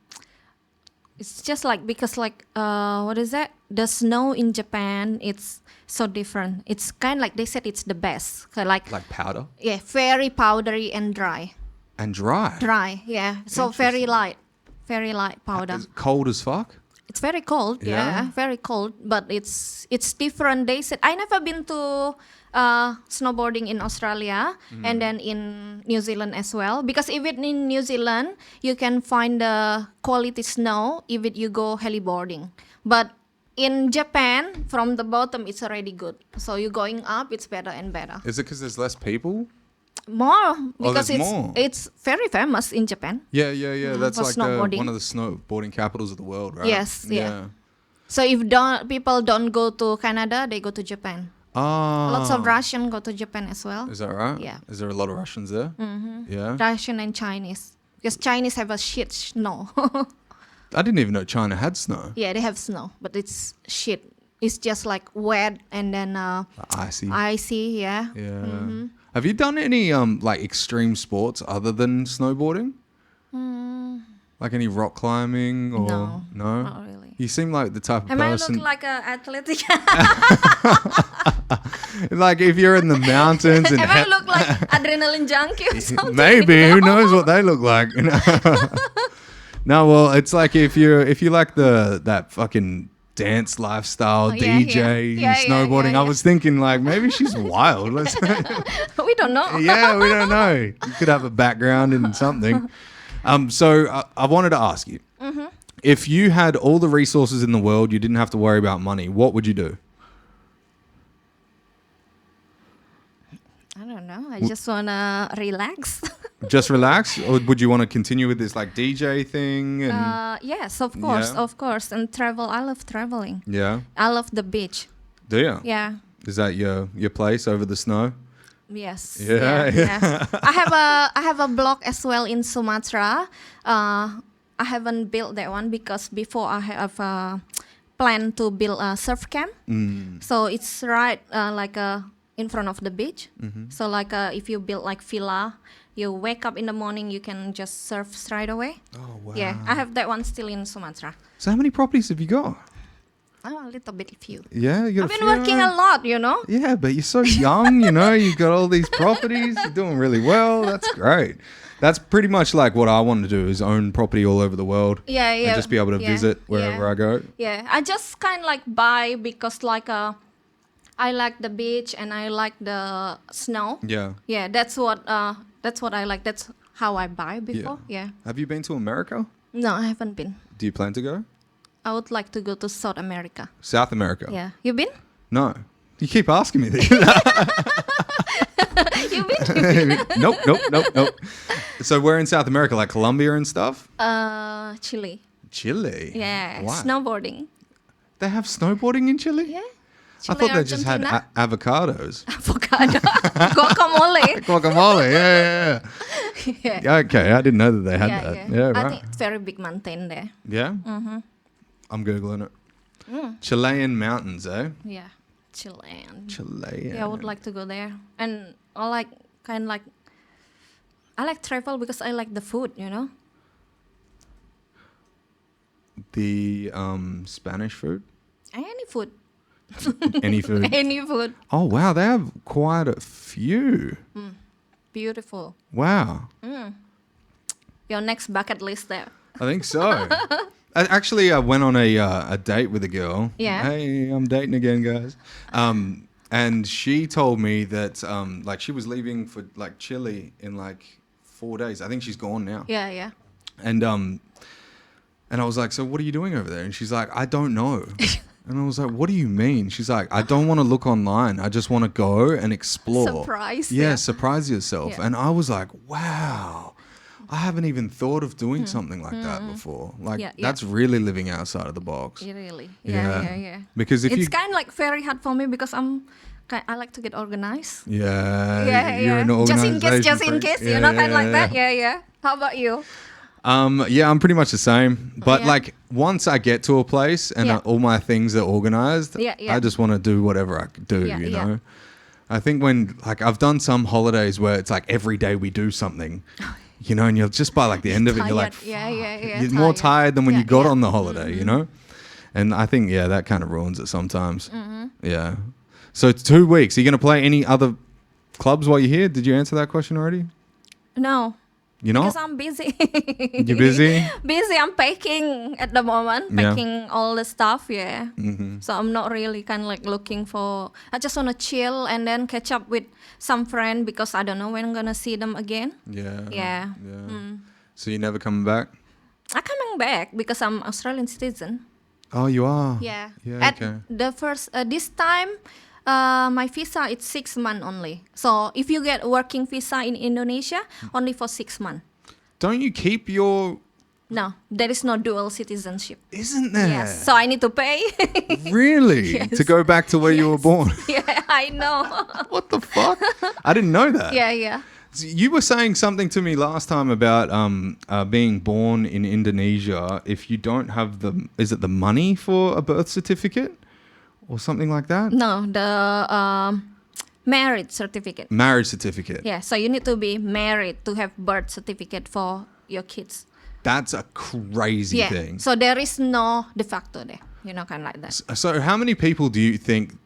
It's just like, because like, what is that? The snow in Japan, it's so different. It's kind of like, they said it's the best. Like Powder? Yeah, very powdery and dry. And dry? Dry, yeah. So very light powder. Is it cold as fuck? It's very cold, yeah, very cold. But it's different. They said, I never been to snowboarding in Australia and then in New Zealand as well. Because even in New Zealand, you can find the quality snow even you go heliboarding. But in Japan, from the bottom, it's already good. So you're going up, it's better and better. Is it because there's less people? More, because there's more. It's very famous in Japan. Yeah. That's for like snowboarding. one of the snowboarding capitals of the world, right? Yes, yeah. So if people don't go to Canada, they go to Japan. Ah. Lots of Russian go to Japan as well. Is that right? Yeah. Is there a lot of Russians there? Yeah. Russian and Chinese. Because Chinese have a shit snow. I didn't even know China had snow. Yeah, they have snow, but it's shit. It's just like wet and then icy, yeah. Yeah. Have you done any like extreme sports other than snowboarding? Like any rock climbing or No, not really. You seem like the type of Am person. I look like an athletic? Like if you're in the mountains and Am I look like adrenaline junkie or something? maybe who knows what they look like? No, well, it's like if you like that fucking dance lifestyle, DJ, snowboarding. I was thinking like maybe she's wild. We don't know. Yeah, we don't know. You could have a background in something. So I wanted to ask you, if you had all the resources in the world, you didn't have to worry about money, what would you do? I don't know. I just wanna relax. Just relax, or would you want to continue with this like DJ thing? And Yes, of course, and travel. I love traveling. yeah, I love the beach. do you? Yeah. Is that your place over the snow? Yes. Yeah. I have a blog as well in Sumatra. I haven't built that one because before I have planned to build a surf camp. So it's right like in front of the beach. So like if you build like villa, you wake up in the morning, you can just surf straight away. Oh wow. Yeah, I have that one still in Sumatra. So how many properties have you got? Oh, a little bit few. Yeah, you got I've been working a lot, you know. Yeah, but you're so young, you know. You've got all these properties. You're doing really well. That's great. That's pretty much like what I want to do is own property all over the world. Yeah. And just be able to visit wherever I go. Yeah, I just kind of like buy because like I like the beach and I like the snow. Yeah. Yeah, that's what I like. That's how I buy before. Yeah. Have you been to America? No, I haven't been. Do you plan to go? I would like to go to South America. South America? Yeah. You been? No. You keep asking me this. Nope. So we're in South America, like Colombia and stuff? Chile. Chile? Yeah. Wow. Snowboarding. They have snowboarding in Chile? Yeah. I thought they just had Argentina. avocados. Avocado. Guacamole. Guacamole, yeah. Yeah. Okay, I didn't know that they had that. Yeah, I right. think it's very big mountain there. Yeah? Mm-hmm. I'm Googling it. Chilean mountains, eh? Yeah. Chilean. Chilean. Yeah, I would like to go there. And I like travel because I like the food, you know? The Spanish food? Any food. Any food? Any food. Oh, wow, they have quite a few. Beautiful. Wow. Your next bucket list there. I think so. I went on a date with a girl. Yeah. Hey, I'm dating again, guys. And she told me that like she was leaving for like Chile in like 4 days. I think she's gone now. Yeah. And I was like, so what are you doing over there? And she's like, I don't know. And I was like, what do you mean? She's like, I don't want to look online. I just want to go and explore. Surprise. Yeah, surprise yourself. Yeah. And I was like, wow. I haven't even thought of doing something like that before. Like, Yeah. that's really living outside of the box. Yeah, really. Yeah. Yeah. Because if it's you... kind of like very hard for me because I like to get organized. Yeah, you're an Just organization in freak. case, Yeah, you know, kind of like yeah. that. Yeah. How about you? Yeah, I'm pretty much the same. But Yeah. like once I get to a place and Yeah. all my things are organized, Yeah. I just want to do whatever I can do, Yeah, you yeah. know? I think when like I've done some holidays where it's like every day we do something, you know, and you're just by like the end of it, you're like, Tired. Yeah. you're more tired than when you got yeah. on the holiday, you know? And I think, yeah, that kind of ruins it sometimes. Mm-hmm. Yeah. So it's 2 weeks. Are you going to play any other clubs while you're here? Did you answer that question already? No. You're not? Because I'm busy. You're busy? Busy. I'm packing at the moment, Yeah. packing all the stuff. Yeah. Mm-hmm. So I'm not really kind of like looking for. I just want to chill and then catch up with some friend because I don't know when I'm gonna see them again. Yeah. Yeah. So you're never coming back? I'm coming back because I'm Australian citizen. Oh, you are? Yeah. Yeah, At okay. the first this time, my visa it's 6 months only. So if you get working visa in Indonesia, only for 6 months. Don't you keep your... No, there is no dual citizenship. Isn't there? Yes. So I need to pay. Really? Yes. To go back to where you were born? Yeah, I know. What the fuck? I didn't know that. Yeah. So you were saying something to me last time about being born in Indonesia. If you don't have the... Is it the money for a birth certificate? Or something like that? No, the marriage certificate. Marriage certificate. Yeah, so you need to be married to have birth certificate for your kids. That's a crazy Yeah. thing. So there is no de facto there. You know, kind of like that. So how many people do you think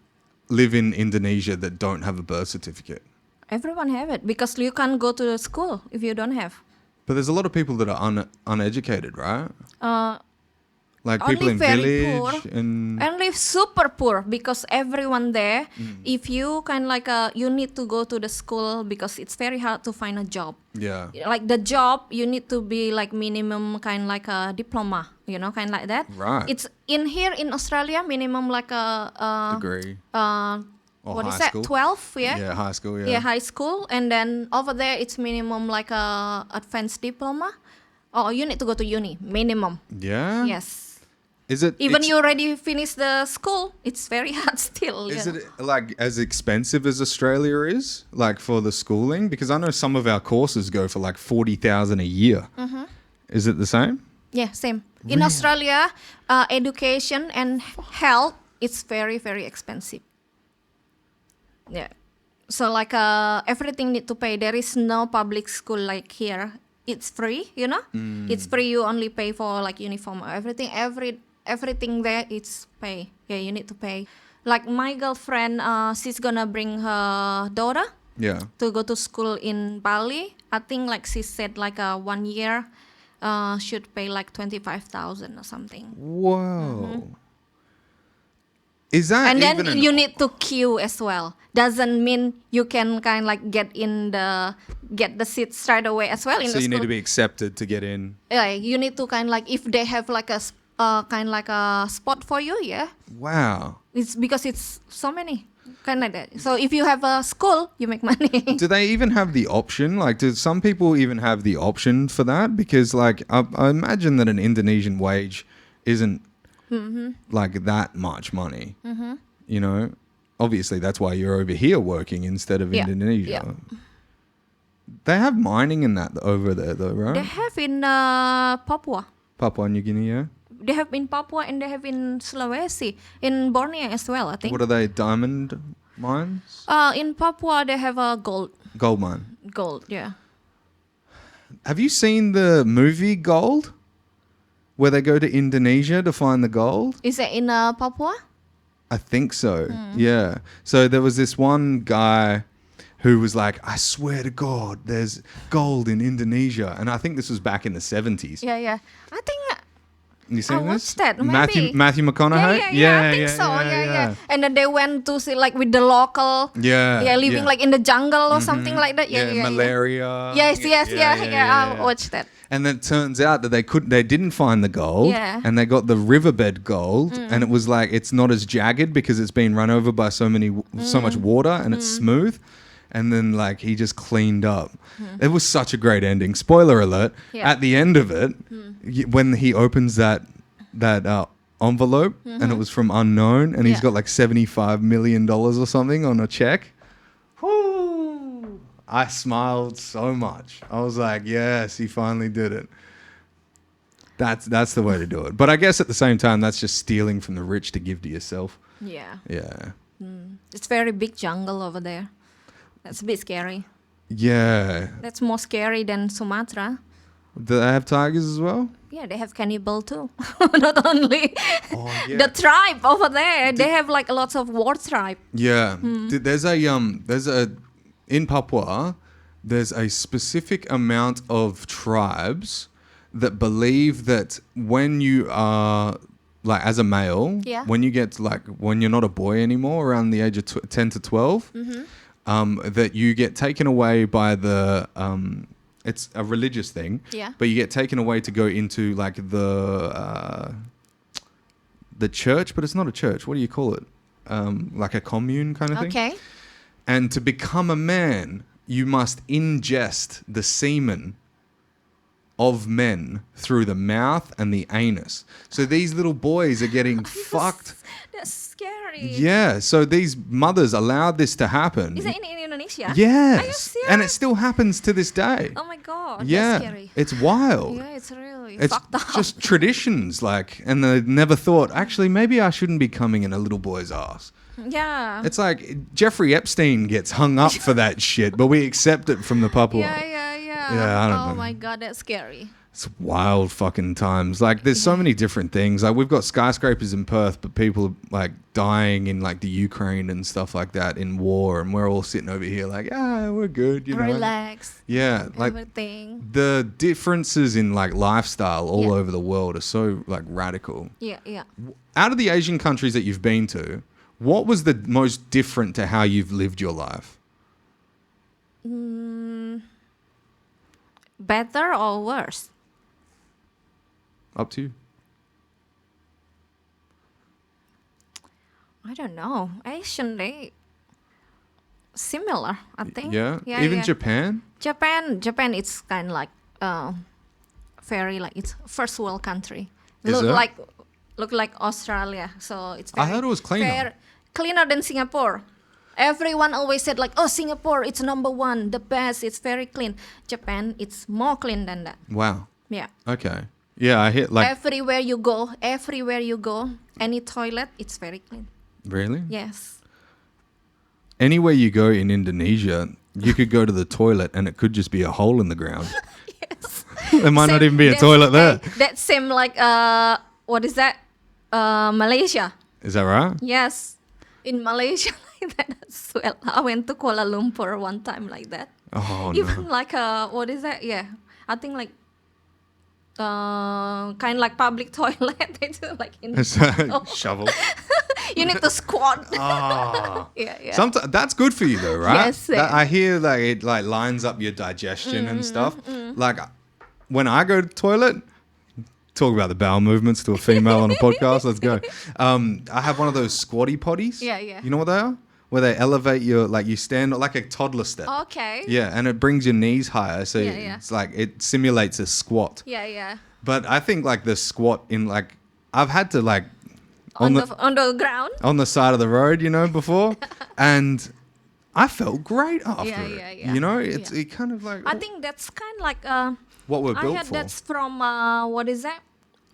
live in Indonesia that don't have a birth certificate? Everyone have it because you can't go to the school if you don't have. But there's a lot of people that are uneducated, right? Like Only people in very village poor. and... And live super poor because everyone there, if you kind of like you need to go to the school because it's very hard to find a job. Yeah. Like the job, you need to be like minimum kind of like a diploma, you know, kind of like that. Right. It's in here in Australia, minimum like a Degree. Or what is high that? school. 12, yeah. Yeah, high school, yeah. Yeah, high school, and then over there it's minimum like a advanced diploma. Or you need to go to uni, minimum. Yeah? Yes. Is it... Even it's- you already finished the school, it's very hard still. Is you know. it like as expensive as Australia is, like for the schooling? Because I know some of our courses go for like 40,000 a year. Mm-hmm. Is it the same? Yeah, same. In Australia, education and health, it's very, very expensive. Yeah. So like everything need to pay. There is no public school like here. It's free, you know. It's free. You only pay for like uniform or everything. Everything there it's pay. Yeah, you need to pay. Like my girlfriend, she's gonna bring her daughter Yeah. to go to school in Bali. I think like she said like 1 year should pay like 25,000 or something. Whoa. Is that And even then you need to queue as well. Doesn't mean you can kind of like get the seat straight away as well in so the you school. need to be accepted to get in. Yeah, you need to kind of like if they have like kind of like a spot for you. Yeah, Wow. it's because it's so many. kind of that. So if you have a school, you make money. Do they even have the option? Like, do some people even have the option for that? Because, like, I imagine that an Indonesian wage isn't like that much money. You know, obviously that's why you're over here working instead of Indonesia. Yeah. They have mining in that over there, though, right? They have in Papua. Papua New Guinea, yeah. They have in Papua and they have in Sulawesi, in Borneo as well, I think. What are they? Diamond mines? In Papua, they have a gold. Gold mine. Gold, yeah. Have you seen the movie Gold? Where they go to Indonesia to find the gold? Is it in Papua? I think so. Yeah. So there was this one guy who was like, I swear to God, there's gold in Indonesia. And I think this was back in the 70s. Yeah. I think You seen I this? watched that, Matthew McConaughey? Yeah, I think so. Yeah. And then they went to see like with the local. Living like in the jungle or something like that. Yeah. Malaria. Yes. I watched that. And then it turns out that they didn't find the gold. Yeah. And they got the riverbed gold, and it was like it's not as jagged because it's been run over by so much water, and it's smooth. And then like he just cleaned up. It was such a great ending. Spoiler alert! Yeah. At the end of it, when he opens that envelope, and it was from unknown, and he's got like $75 million or something on a check. Whoo! I smiled so much. I was like, yes, he finally did it. That's the way to do it. But I guess at the same time, that's just stealing from the rich to give to yourself. Yeah. Yeah. It's very big jungle over there. That's a bit scary. Yeah. That's more scary than Sumatra. Do they have tigers as well? Yeah, they have cannibal too. Not only the tribe over there. They have like lots of war tribe. Yeah. There's a in Papua, there's a specific amount of tribes that believe that when you are like as a male, when you get like when you're not a boy anymore around the age of 10 to 12, that you get taken away by the it's a religious thing, but you get taken away to go into like the church, but it's not a church. What do you call it? Like a commune kind of thing. Okay. And to become a man, you must ingest the semen of men through the mouth and the anus. So these little boys are getting fucked. That's scary. Yeah. So these mothers allowed this to happen. Is that in Indonesia? Yes. Are you serious? And it still happens to this day. Oh my God. Yeah. That's scary. It's wild. Yeah, it's really It's fucked up. just traditions, like, and they never thought, actually, maybe I shouldn't be coming in a little boy's ass. Yeah. It's like Jeffrey Epstein gets hung up for that shit, but we accept it from the Papua. Yeah. Yeah, I don't know. Oh my God, that's scary. It's wild fucking times. Like, there's so many different things. Like, we've got skyscrapers in Perth, but people are like dying in like the Ukraine and stuff like that in war, and we're all sitting over here like, we're good, you know. Relax. Yeah, like everything. the differences in like lifestyle all over the world are so like radical. Yeah. Out of the Asian countries that you've been to, what was the most different to how you've lived your life? Better or worse? Up to you. I don't know. Asian, they similar, I think. Yeah? Even Japan? Japan, it's kind of like very like it's first world country. Is it? Look like Australia, so it's very, I heard it was cleaner. Cleaner than Singapore. Everyone always said like, oh, Singapore, it's number one, the best, it's very clean. Japan, it's more clean than that. Wow. Yeah. Okay. Yeah, I hear like... Everywhere you go, any toilet, it's very clean. Really? Yes. Anywhere you go in Indonesia, you could go to the toilet and it could just be a hole in the ground. Yes. There might not even be a toilet there. That same like, what is that? Malaysia. Is that right? Yes. In Malaysia like that as well. I went to Kuala Lumpur one time like that. Oh, Even no. like what is that? Yeah. I think like kind of like public toilet. They do like in It's a shovel. You need to squat. Ah. Yeah. Sometimes that's good for you though, right? Yes, I hear like it like lines up your digestion and stuff. Like when I go to the toilet, talk about the bowel movements to a female on a podcast. Let's go. I have one of those squatty potties. Yeah. You know what they are? where they elevate your, like you stand like a toddler step. Okay. Yeah, and it brings your knees higher, so Yeah. it's like it simulates a squat. Yeah. But I think like the squat in like I've had to like On the ground. on the side of the road, you know, before, and I felt great after Yeah. it. You know, it kind of like I think that's kind of like what we're I built heard for. that's from what is that?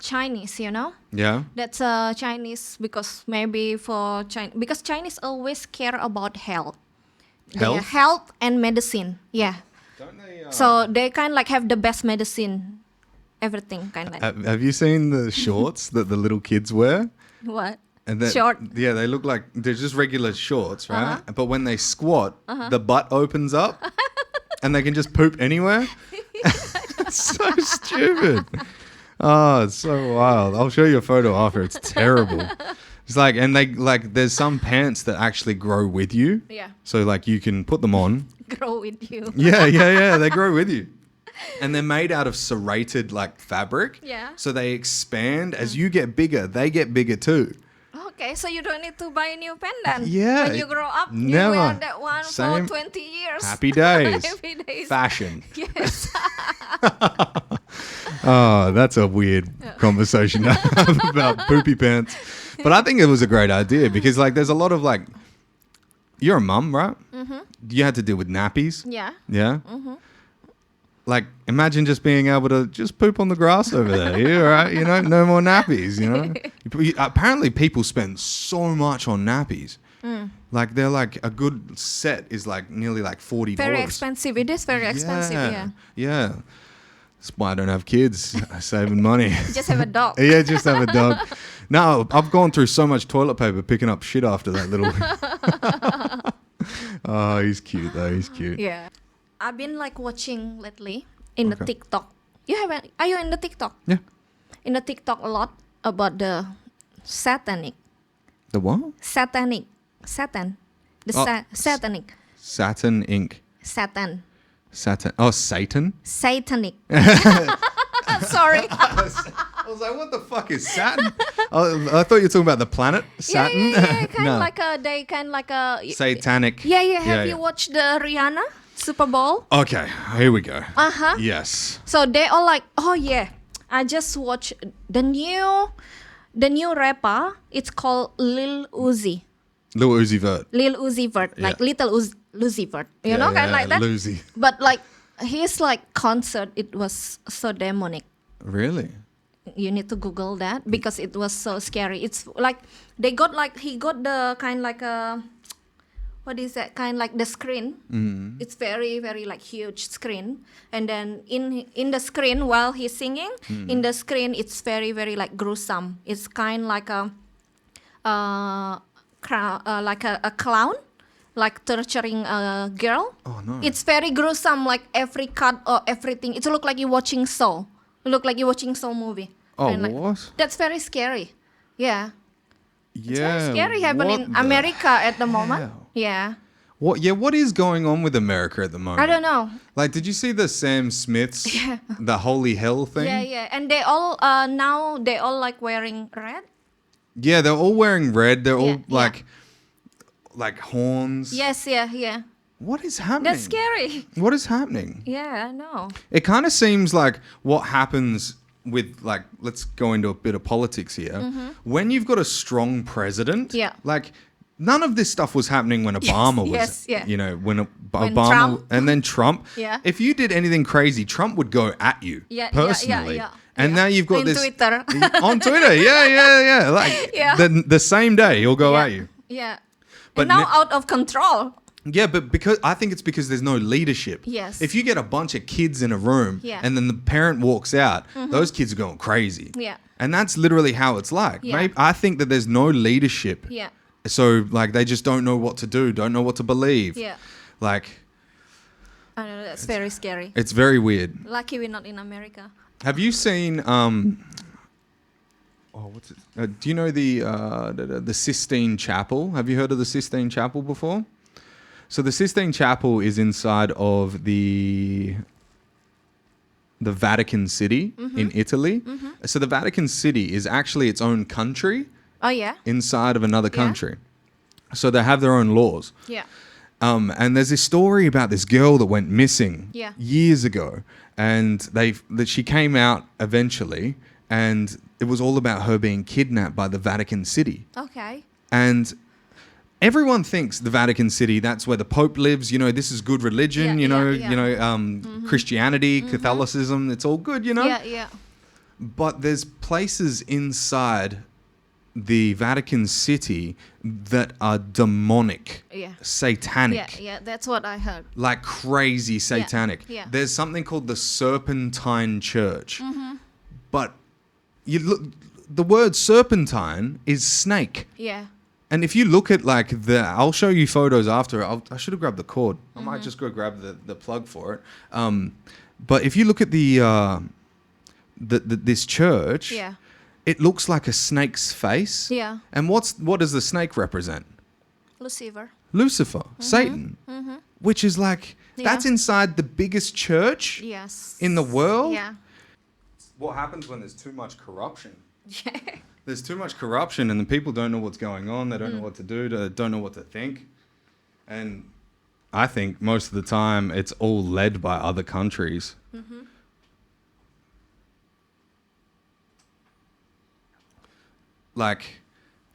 Chinese, you know. Yeah. That's Chinese because maybe for China because Chinese always care about health. Health? Health and medicine. Yeah. Don't they? So they kind of like have the best medicine, everything kind of like. Have you seen the shorts that the little kids wear? What? And that, Short. Yeah, they look like they're just regular shorts, right? But when they squat, the butt opens up, and they can just poop anywhere. It's so stupid. Oh, it's so wild. I'll show you a photo after. It's terrible. It's like, and they like, there's some pants that actually grow with you. Yeah. So like, you can put them on. Grow with you. Yeah. They grow with you. And they're made out of serrated like fabric. Yeah. So they expand as you get bigger. They get bigger too. Okay, so you don't need to buy a new pendant. Yeah. When you grow up, Never. you wear that one Same. for 20 years. Happy days. Happy days. Fashion. Yes. Oh, that's a weird conversation to have about poopy pants. But I think it was a great idea because like there's a lot of like, you're a mum, right? Mm-hmm. You had to deal with nappies. Yeah. Yeah. Mm-hmm. Like, imagine just being able to just poop on the grass over there. Yeah, right. You know, no more nappies. You know. Apparently, people spend so much on nappies. Like, they're like a good set is like nearly like $40. Very expensive. It is very expensive. Yeah. That's why I don't have kids. Saving money. Just have a dog. Yeah, just have a dog. No, I've gone through so much toilet paper picking up shit after that little. Oh, he's cute though. He's cute. Yeah. I've been like watching lately in the TikTok. You haven't? Are you in the TikTok? Yeah. In the TikTok a lot about the satanic. The what? Satanic. Satan. The satanic. Saturn Inc. Satan. Saturn. Oh, Satan. Satanic. Sorry. I was like, what the fuck is Saturn? I thought you were talking about the planet Saturn. Yeah. Kind No. of like a they kind of like a Satanic. Yeah. Have you watched the Rihanna Super Bowl? Okay, here we go. Uh-huh. Yes. So they all like, oh yeah, I just watched the new rapper. It's called Lil Uzi. Lil Uzi Vert. Lil Uzi Vert, like little Uzi Vert. You know, kind of like that. Lucy. But like his like concert, it was so demonic. Really? You need to Google that because it was so scary. It's like he got the kind like a what is that kind like the screen. It's very very like huge screen, and then in the screen while he's singing, in the screen it's very very like gruesome. It's kind like a clown, like torturing a girl. Oh no. It's very gruesome, like every cut or everything. It look like you're watching Saw. Look like you're watching Saw movie. Oh, And like, what? that's very scary. Yeah. It's Yeah. very scary happening in what the America at the moment. hell? Yeah. What? Yeah. What is going on with America at the moment? I don't know. Like, did you see the Sam Smith's the Holy Hell thing? Yeah. And they all now they all like wearing red. Yeah, they're all wearing red. They're all Yeah. like horns. Yes, yeah. What is happening? That's scary. What is happening? Yeah, I know. It kind of seems like what happens with like, let's go into a bit of politics here. When you've got a strong president, Yeah. like none of this stuff was happening when Obama was, yes, yeah. you know, when Obama Trump- and then Trump. Yeah. If you did anything crazy, Trump would go at you personally. Yeah. And now you've got In this Twitter. on Twitter. Yeah. Like Yeah. the same day he'll go yeah. at you. Yeah. But And now ne- out of control. Yeah, but because I think it's because there's no leadership. Yes. If you get a bunch of kids in a room Yeah. and then the parent walks out, those kids are going crazy. Yeah. And that's literally how it's like. Yeah. I think that there's no leadership. Yeah. So like they just don't know what to do, don't know what to believe. Yeah. Like I know that's very scary. it's very weird. Lucky we're not in America. Have you seen what's it? Do you know the Sistine Chapel? Have you heard of the Sistine Chapel before? So the Sistine Chapel is inside of the Vatican City in Italy. So the Vatican City is actually its own country Oh yeah. inside of another country. So they have their own laws. Yeah. And there's this story about this girl that went missing Yeah. years ago, and she came out eventually, and it was all about her being kidnapped by the Vatican City. Okay. And everyone thinks the Vatican City, that's where the Pope lives. You know, this is good religion. Christianity, Catholicism, it's all good. You know. Yeah, yeah. But there's places inside the Vatican City that are demonic, satanic. Yeah, that's what I heard. Like crazy satanic. Yeah. There's something called the Serpentine Church. But you look, the word serpentine is snake. Yeah. And if you look at I'll show you photos after. I should have grabbed the cord. I might just go grab the plug for it. But if you look at this church, it looks like a snake's face. Yeah. And what does the snake represent? Lucifer, Satan, which is that's inside the biggest church in the world. Yeah. What happens when there's too much corruption? Yeah. There's too much corruption and the people don't know what's going on. They don't know what to do. They don't know what to think. And I think most of the time it's all led by other countries.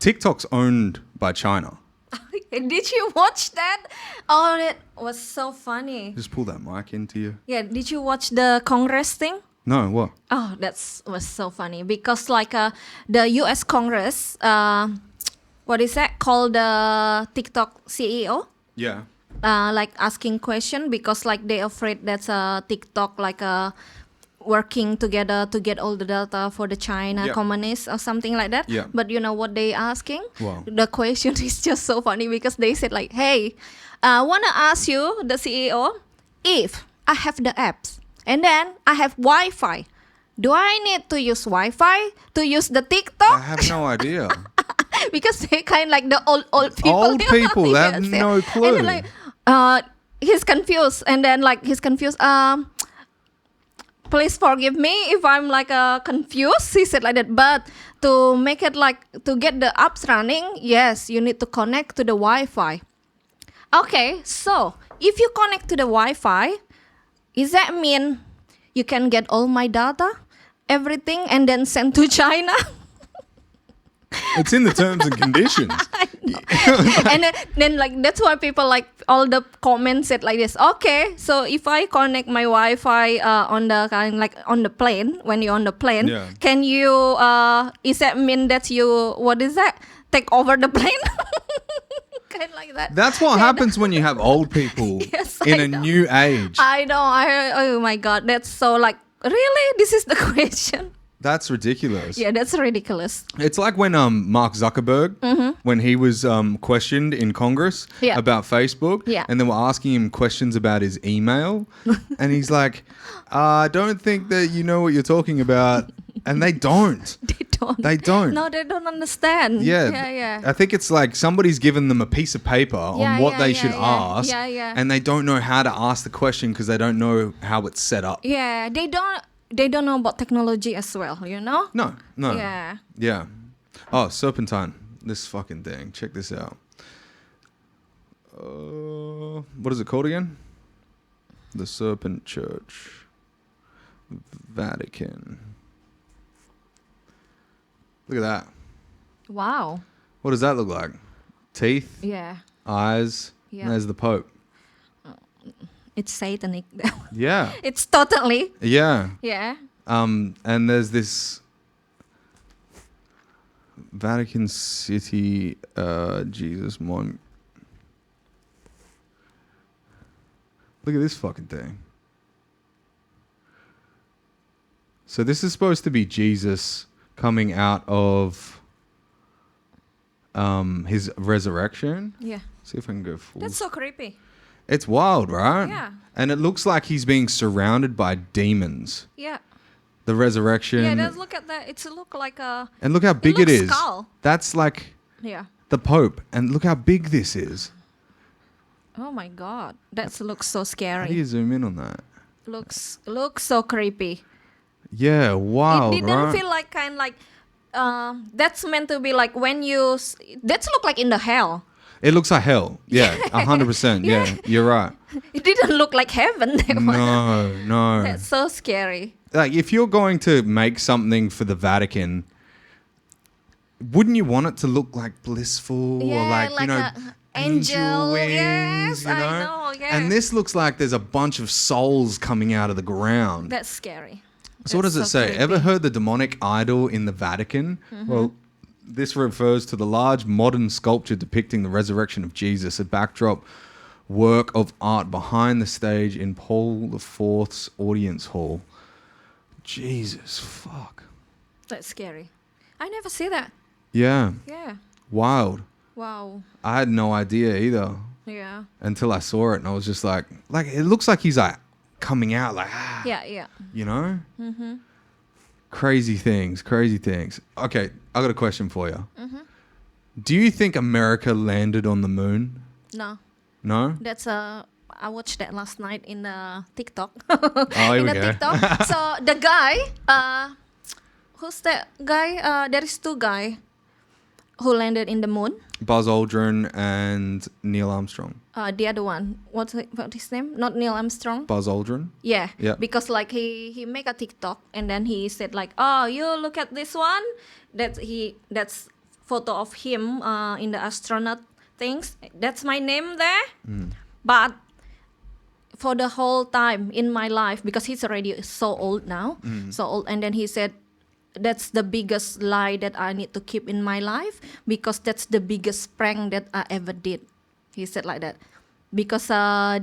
TikTok's owned by China. Did you watch that? Oh, that was so funny. Just pull that mic into you. Yeah, did you watch the Congress thing? No, what? Oh, was so funny because the U.S. Congress, what is that called, the TikTok CEO? Yeah. Asking question because they afraid that's TikTok working together to get all the data for the China communists or something like that. Yeah. But you know what they asking? Wow. The question is just so funny because they said hey, I want to ask you, the CEO, if I have the apps and then I have Wi-Fi, do I need to use Wi-Fi to use the TikTok? I have no idea. Because they kind of the old people. Old people, they have no clue. And then he's confused. And then he's confused. Please forgive me if I'm confused. He said like that. But to make it to get the apps running, yes, you need to connect to the Wi-Fi. Okay, so if you connect to the Wi-Fi, does that mean you can get all my data, everything, and then send to China? It's in the terms and conditions. And then that's why people all the comments said like this. Okay, so if I connect my Wi-Fi on the on the plane, when you're on the plane, can you? Is that mean that you? What is that? Take over the plane? Kind of like that. That's what happens when you have old people in a new age. I know. Oh my God, that's so really. This is the question. That's ridiculous. Yeah, that's ridiculous. It's like when Mark Zuckerberg, when he was questioned in Congress about Facebook, and they were asking him questions about his email, and he's like, I don't think that you know what you're talking about. And they don't. They don't. No, they don't understand. Yeah. I think it's somebody's given them a piece of paper on what they should ask, and they don't know how to ask the question because they don't know how it's set up. Yeah, they don't know about technology as well, you know? No. Yeah. Yeah. Oh, Serpentine. This fucking thing. Check this out. What is it called again? The Serpent Church. Vatican. Look at that. Wow. What does that look like? Teeth? Yeah. Eyes? Yeah. And there's the Pope. It's satanic. Yeah. It's totally. Yeah. Yeah. And there's this Vatican City Jesus monk. Look at this fucking thing. So this is supposed to be Jesus coming out of his resurrection. Yeah. See if I can go full. That's so creepy. It's wild, right? Yeah. And it looks like he's being surrounded by demons. Yeah. The resurrection. Yeah, let's look at that. It's look like a... And look how big it is. Skull. That's Yeah. the Pope. And look how big this is. Oh my God. That looks so scary. How do you zoom in on that? Looks so creepy. Yeah, wow. It didn't feel like that's meant to be when you... That's look like in the hell. It looks like hell. Yeah, 100%. Yeah, you're right. It didn't look like heaven. That one. No. That's so scary. Like, if you're going to make something for the Vatican, wouldn't you want it to look like blissful or like you know, a angel wings? Yes, you know? I know. Yeah. And this looks like there's a bunch of souls coming out of the ground. That's scary. So what does it say? creepy. Ever heard the demonic idol in the Vatican? Well, this refers to the large modern sculpture depicting the resurrection of Jesus, a backdrop work of art behind the stage in Paul IV's audience hall. Jesus, fuck. That's scary. I never see that. Yeah, Yeah. wild. Wow. I had no idea either Yeah. until I saw it, and I was just like it looks like he's like coming out, like Yeah. you know. Crazy things. Okay, I got a question for you. Do you think America landed on the moon? No. No. That's I watched that last night in TikTok. Oh, here in we the go. TikTok. So the guy, who's that guy? There is two guy who landed in the moon. Buzz Aldrin and Neil Armstrong. The other one, what's his name? Not Neil Armstrong. Buzz Aldrin. Yeah. Yeah. Because like he make a TikTok and then he said like, oh, you look at this one. That's photo of him in the astronaut things. That's my name there. But for the whole time in my life, because he's already so old now, so old, and then he said, that's the biggest lie that I need to keep in my life because that's the biggest prank that I ever did. He said like that because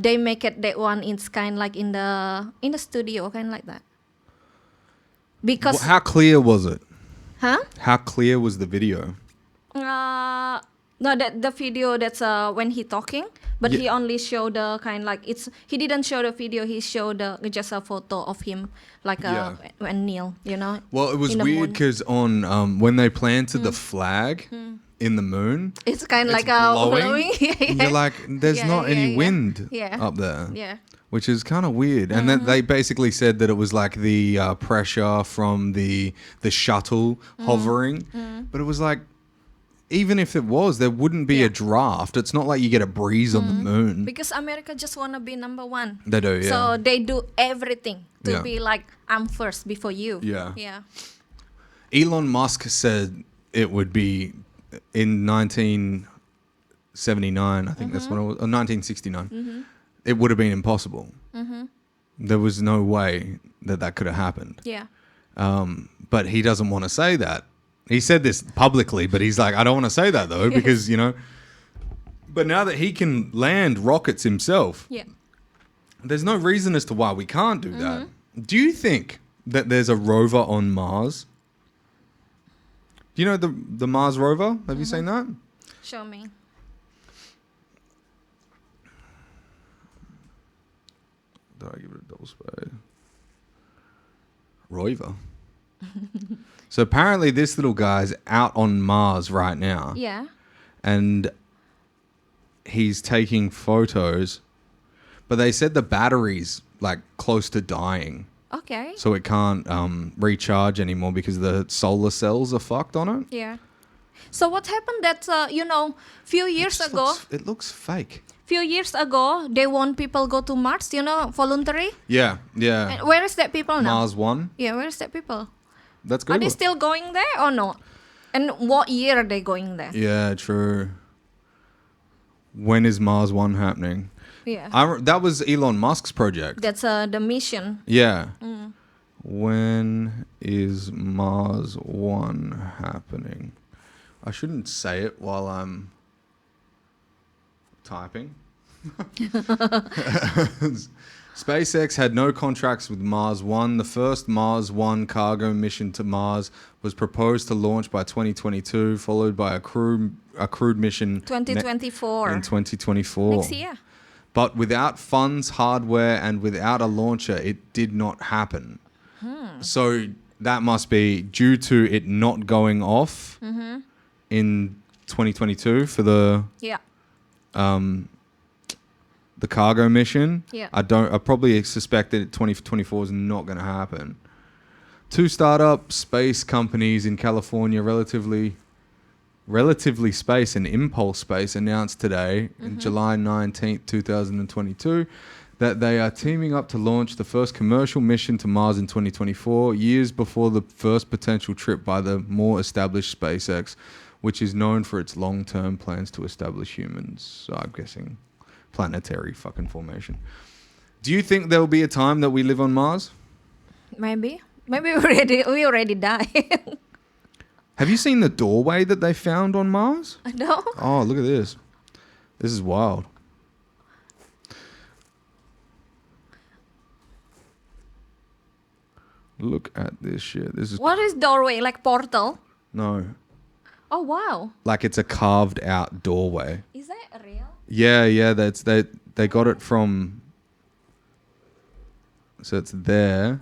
they make it that one in kind like in the studio, kind of like that. Because How clear was it? huh? How clear was the video? No, that the video that's when he talking, but Yeah. he only showed the kind like he didn't show the video. He showed just a photo of him like Yeah. when Neil, you know. Well, it was in the weird moon. because on when they planted the flag in the moon, It's kind of it's like a blowing. And you're like, there's Yeah, not any yeah. wind Yeah. up there. Yeah. Which is kind of weird. And then they basically said that it was like the pressure from the shuttle hovering. But it was like, even if it was, there wouldn't be a draft. It's not like you get a breeze on the moon. Because America just want to be number one. They do, yeah. So they do everything to Yeah. be like, I'm first before you. Yeah. Yeah. Elon Musk said it would be in 1979, I think that's when it was, or 1969. It would have been impossible. There was no way that could have happened. Yeah. But he doesn't want to say that. He said this publicly, but he's like, I don't want to say that though, because, you know. But now that he can land rockets himself, Yeah. there's no reason as to why we can't do that. Do you think that there's a rover on Mars? Do you know the Mars rover? Have you seen that? Show me. Did I give it a double spade? Rover. So apparently this little guy's out on Mars right now. Yeah. And he's taking photos. But they said the battery's like close to dying. Okay. So it can't recharge anymore because the solar cells are fucked on it. Yeah. So what happened that few years ago? It looks fake. Few years ago, they want people go to Mars. Voluntary. Yeah. And where is that people now? Mars One. Yeah, where is that people? That's good. Are they still going there or not? And what year are they going there? Yeah, true. When is Mars One happening? Yeah. That was Elon Musk's project. That's the mission. Yeah. When is Mars One happening? I shouldn't say it while I'm typing. SpaceX had no contracts with Mars One. The first Mars One cargo mission to Mars was proposed to launch by 2022, followed by a crewed mission 2024. in 2024. Next year. But without funds, hardware, and without a launcher, it did not happen. So that must be due to it not going off in 2022 for the Yeah. the cargo mission. Yeah. I probably suspect that 2024 is not going to happen. Two startup space companies in California relatively Relatively Space and Impulse Space announced today, in July 19th, 2022, that they are teaming up to launch the first commercial mission to Mars in 2024, years before the first potential trip by the more established SpaceX, which is known for its long-term plans to establish humans. So I'm guessing planetary fucking formation. Do you think there will be a time that we live on Mars? Maybe we already die. Have you seen the doorway that they found on Mars? No. Oh, look at this. This is wild. Look at this shit. This is What is doorway? Like portal? no, Oh wow. like it's a carved out doorway. Is that real? Yeah. They got it from. So it's there.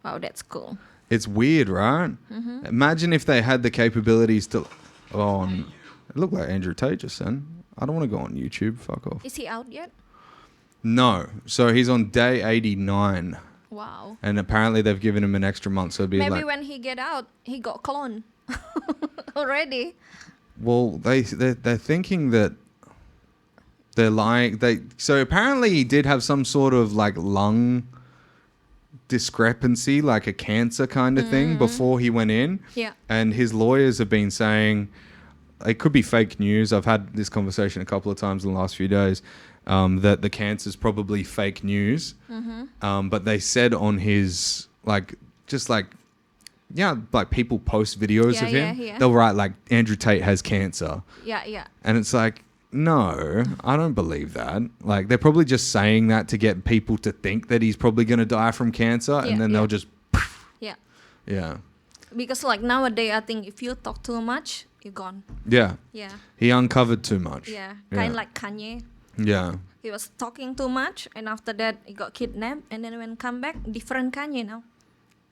Wow, that's cool. It's weird, right? Imagine if they had the capabilities to. Oh, it looked like Andrew Tate just then. I don't want to go on YouTube. Fuck off. Is he out yet? No. So he's on day 89. Wow. And apparently they've given him an extra month. So it'd be Maybe like. when he get out, he got clone already. Well, they're thinking that they're lying. So apparently he did have some sort of like lung discrepancy, like a cancer kind of thing before he went in. Yeah. And his lawyers have been saying it could be fake news. I've had this conversation a couple of times in the last few days that the cancer is probably fake news. But they said on his like people post videos of him. Yeah. They'll write like Andrew Tate has cancer. Yeah. And it's like, no, I don't believe that. Like, they're probably just saying that to get people to think that he's probably going to die from cancer, and then they'll just... Yeah. Yeah. Because like nowadays, I think if you talk too much, you're gone. Yeah. Yeah. He uncovered too much. Yeah. Kind of like Kanye. Yeah. He was talking too much, and after that, he got kidnapped, and then when come back, different Kanye now.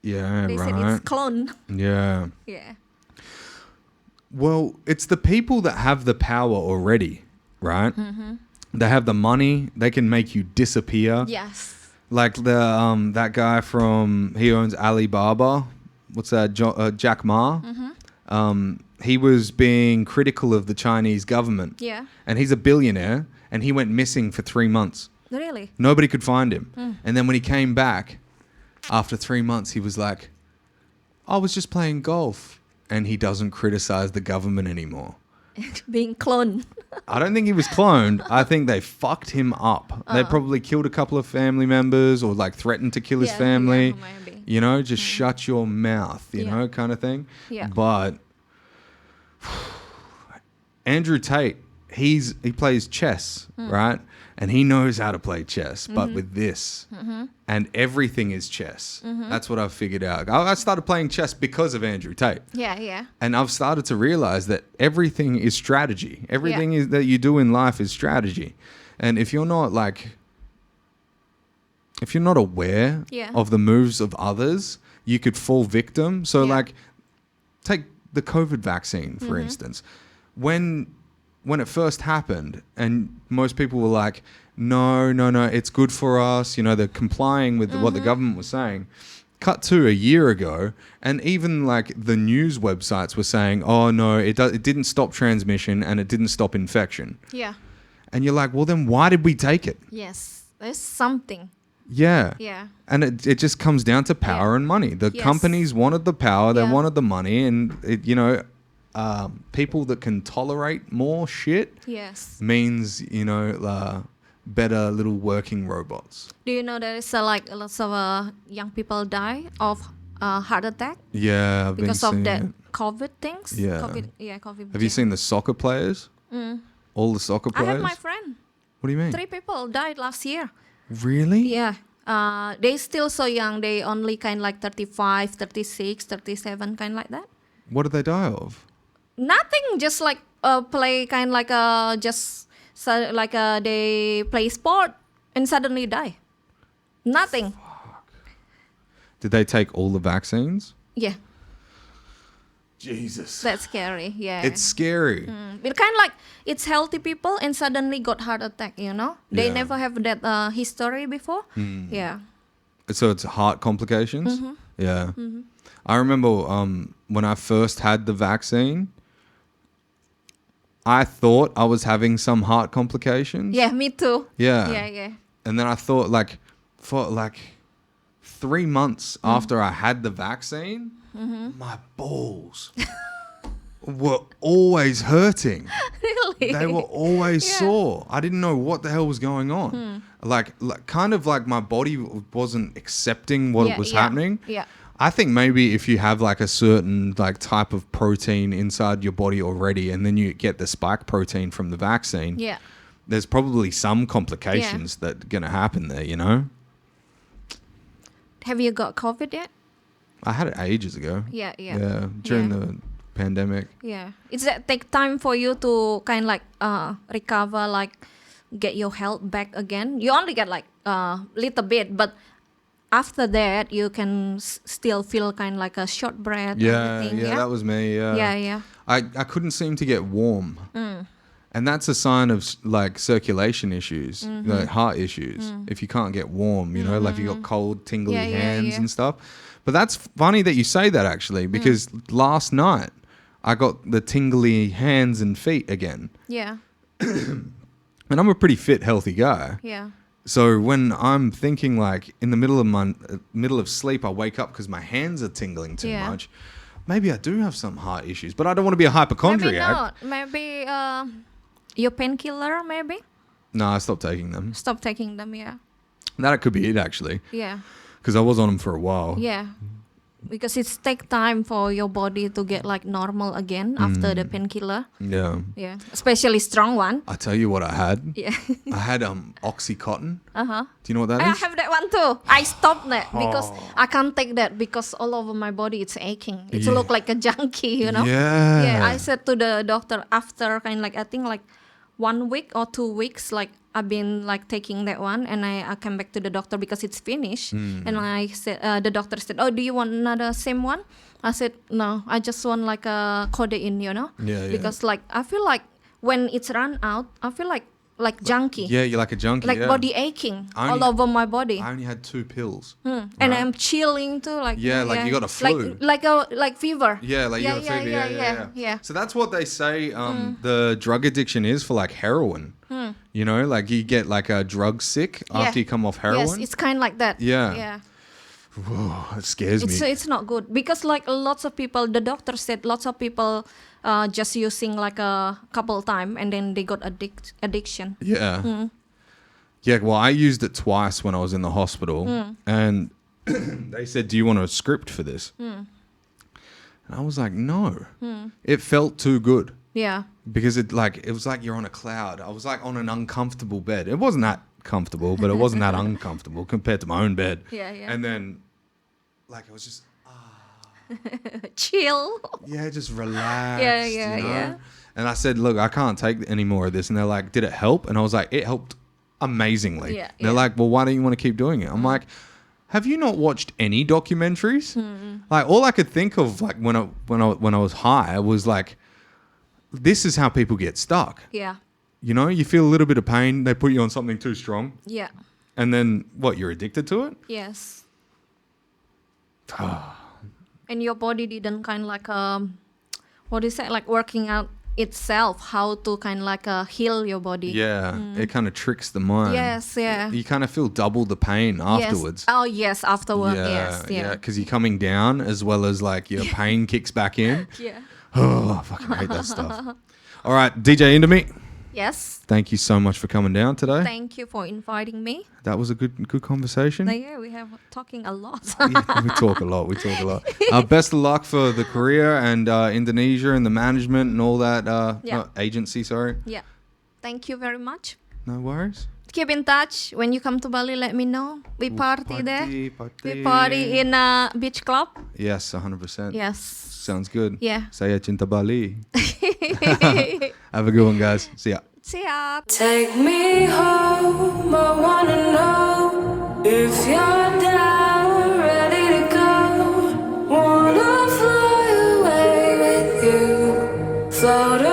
Yeah, They right. said it's clone. Yeah. Yeah. Well, it's the people that have the power already, right? They have the money. They can make you disappear. Yes. Like that guy he owns Alibaba. What's that? Jack Ma. He was being critical of the Chinese government. Yeah. And he's a billionaire, and he went missing for 3 months. Really? Nobody could find him. And then when he came back, after 3 months, he was like, I was just playing golf. And he doesn't criticize the government anymore. Being cloned. I don't think he was cloned. I think they fucked him up. They probably killed a couple of family members or like threatened to kill his family. Yeah, maybe. You know, just shut your mouth, you know, kind of thing. Yeah. But Andrew Tate, he plays chess, right? And he knows how to play chess, but with this. And everything is chess. That's what I've figured out. I started playing chess because of Andrew Tate. Yeah. And I've started to realize that everything is strategy. Everything that you do in life is strategy. And if you're not aware of the moves of others, you could fall victim. So like, take the COVID vaccine, for instance. When it first happened and most people were like, no, it's good for us. You know, they're complying with what the government was saying. Cut to a year ago, and even like the news websites were saying, oh no, it didn't stop transmission and it didn't stop infection. Yeah. And you're like, well then why did we take it? Yes. There's something. Yeah. Yeah. And it just comes down to power and money. The companies wanted the power, they wanted the money, and people that can tolerate more shit means, better little working robots. Do you know there is like a lot of young people die of heart attack? Yeah, I've because been of seeing that it. COVID things? Yeah. COVID. Have you seen the soccer players? All the soccer I players? have my friend. What do you mean? 3 people died last year. Really? Yeah. They still so young. They only kind of like 35, 36, 37, kind of like that. What did they die of? Nothing, just like play kind of like they play sport and suddenly die. Nothing. Did they take all the vaccines? Yeah. Jesus. That's scary. Yeah. It's scary. But kind of like it's healthy people and suddenly got heart attack. You know, they never have that history before. Yeah. So it's heart complications. Yeah. I remember when I first had the vaccine, I thought I was having some heart complications. Yeah, me too. Yeah. Yeah. And then I thought for 3 months after I had the vaccine, my balls were always hurting. Really? They were always sore. I didn't know what the hell was going on. Like my body wasn't accepting what was happening. Yeah. I think maybe if you have like a certain like type of protein inside your body already, and then you get the spike protein from the vaccine, there's probably some complications that are going to happen there, you know? Have you got COVID yet? I had it ages ago. Yeah. During the pandemic. Yeah. Does that take time for you to kind of like recover, like get your health back again? You only get like little bit, but after that you can still feel kind of like a short breath. Yeah, that was me. Yeah. I couldn't seem to get warm. And that's a sign of like circulation issues, like heart issues. If you can't get warm, you know, like you got cold, tingly hands and stuff. But that's funny that you say that actually, because last night I got the tingly hands and feet again. Yeah. And I'm a pretty fit, healthy guy. Yeah. So when I'm thinking like in the middle of sleep, I wake up because my hands are tingling too much. Maybe I do have some heart issues, but I don't want to be a hypochondriac. Maybe not. Maybe your painkiller, maybe? No, I stopped taking them. Stop taking them, yeah. That could be it actually. Yeah. Because I was on them for a while. Yeah. Because it takes time for your body to get like normal again after the painkiller. Yeah. Yeah. Especially strong one. I tell you what I had. Yeah. I had Oxycontin. Uh-huh. Do you know what that I is? have that one too. I stopped that because I can't take that because all over my body it's aching. It look like a junkie, you know? Yeah. Yeah. I said to the doctor after kind of like, I think like 1 week or 2 weeks, like I've been like taking that one, and I came back to the doctor because it's finished. And I said, the doctor said, "Oh, do you want another same one?" I said, "No, I just want like a codeine, you know?" Yeah. Because like I feel like when it's run out, I feel like junkie. Yeah, you're like a junkie. Like body aching all over my body. I only had 2 pills. And I'm chilling too, like you got a flu. like fever. Yeah, like you got a fever. Yeah. So that's what they say. The drug addiction is for like heroin. You know, like you get like a drug sick after you come off heroin. Yes, it's kind of like that. Yeah. Whoa, it scares me. It's not good because like lots of people, the doctor said lots of people just using like a couple time and then they got addiction. Yeah. Yeah, well, I used it twice when I was in the hospital and they said, "Do you want a script for this?" And I was like, "No." It felt too good. Yeah. Because it was like you're on a cloud. I was like on an uncomfortable bed. It wasn't that comfortable, but it wasn't that uncomfortable compared to my own bed. Yeah. And then like it was just chill. Yeah, just relaxed. Yeah. You know? And I said, "Look, I can't take any more of this." And they're like, "Did it help?" And I was like, "It helped amazingly." Yeah, They're like, "Well, why don't you want to keep doing it?" I'm like, "Have you not watched any documentaries?" Like all I could think of like when I was high was like, this is how people get stuck. Yeah. You know, you feel a little bit of pain, they put you on something too strong. Yeah. And then what, you're addicted to it? Yes. And your body didn't kind of like what is that, like working out itself how to kind of like heal your body. Yeah, it kind of tricks the mind. Yes, yeah. You kind of feel double the pain afterwards. Yes. Oh yes, afterward. Yes, yeah. Because you're coming down as well as like your pain kicks back in. Yeah. Oh, I fucking hate that stuff. All right, DJ IndoMe. Yes. Thank you so much for coming down today. Thank you for inviting me. That was a good conversation. Yeah, we have talking a lot. Yeah, we talk a lot. Best of luck for the career and Indonesia and the management and all that agency. Sorry. Yeah. Thank you very much. No worries. Keep in touch. When you come to Bali, let me know. We party there. Party. We party in a beach club. Yes, 100%. Yes. Sounds good. Yeah. Saya cinta Bali. Have a good one, guys. See ya. See ya. Take me home, I wanna know if you're down, ready to go. Wanna fly away with you, float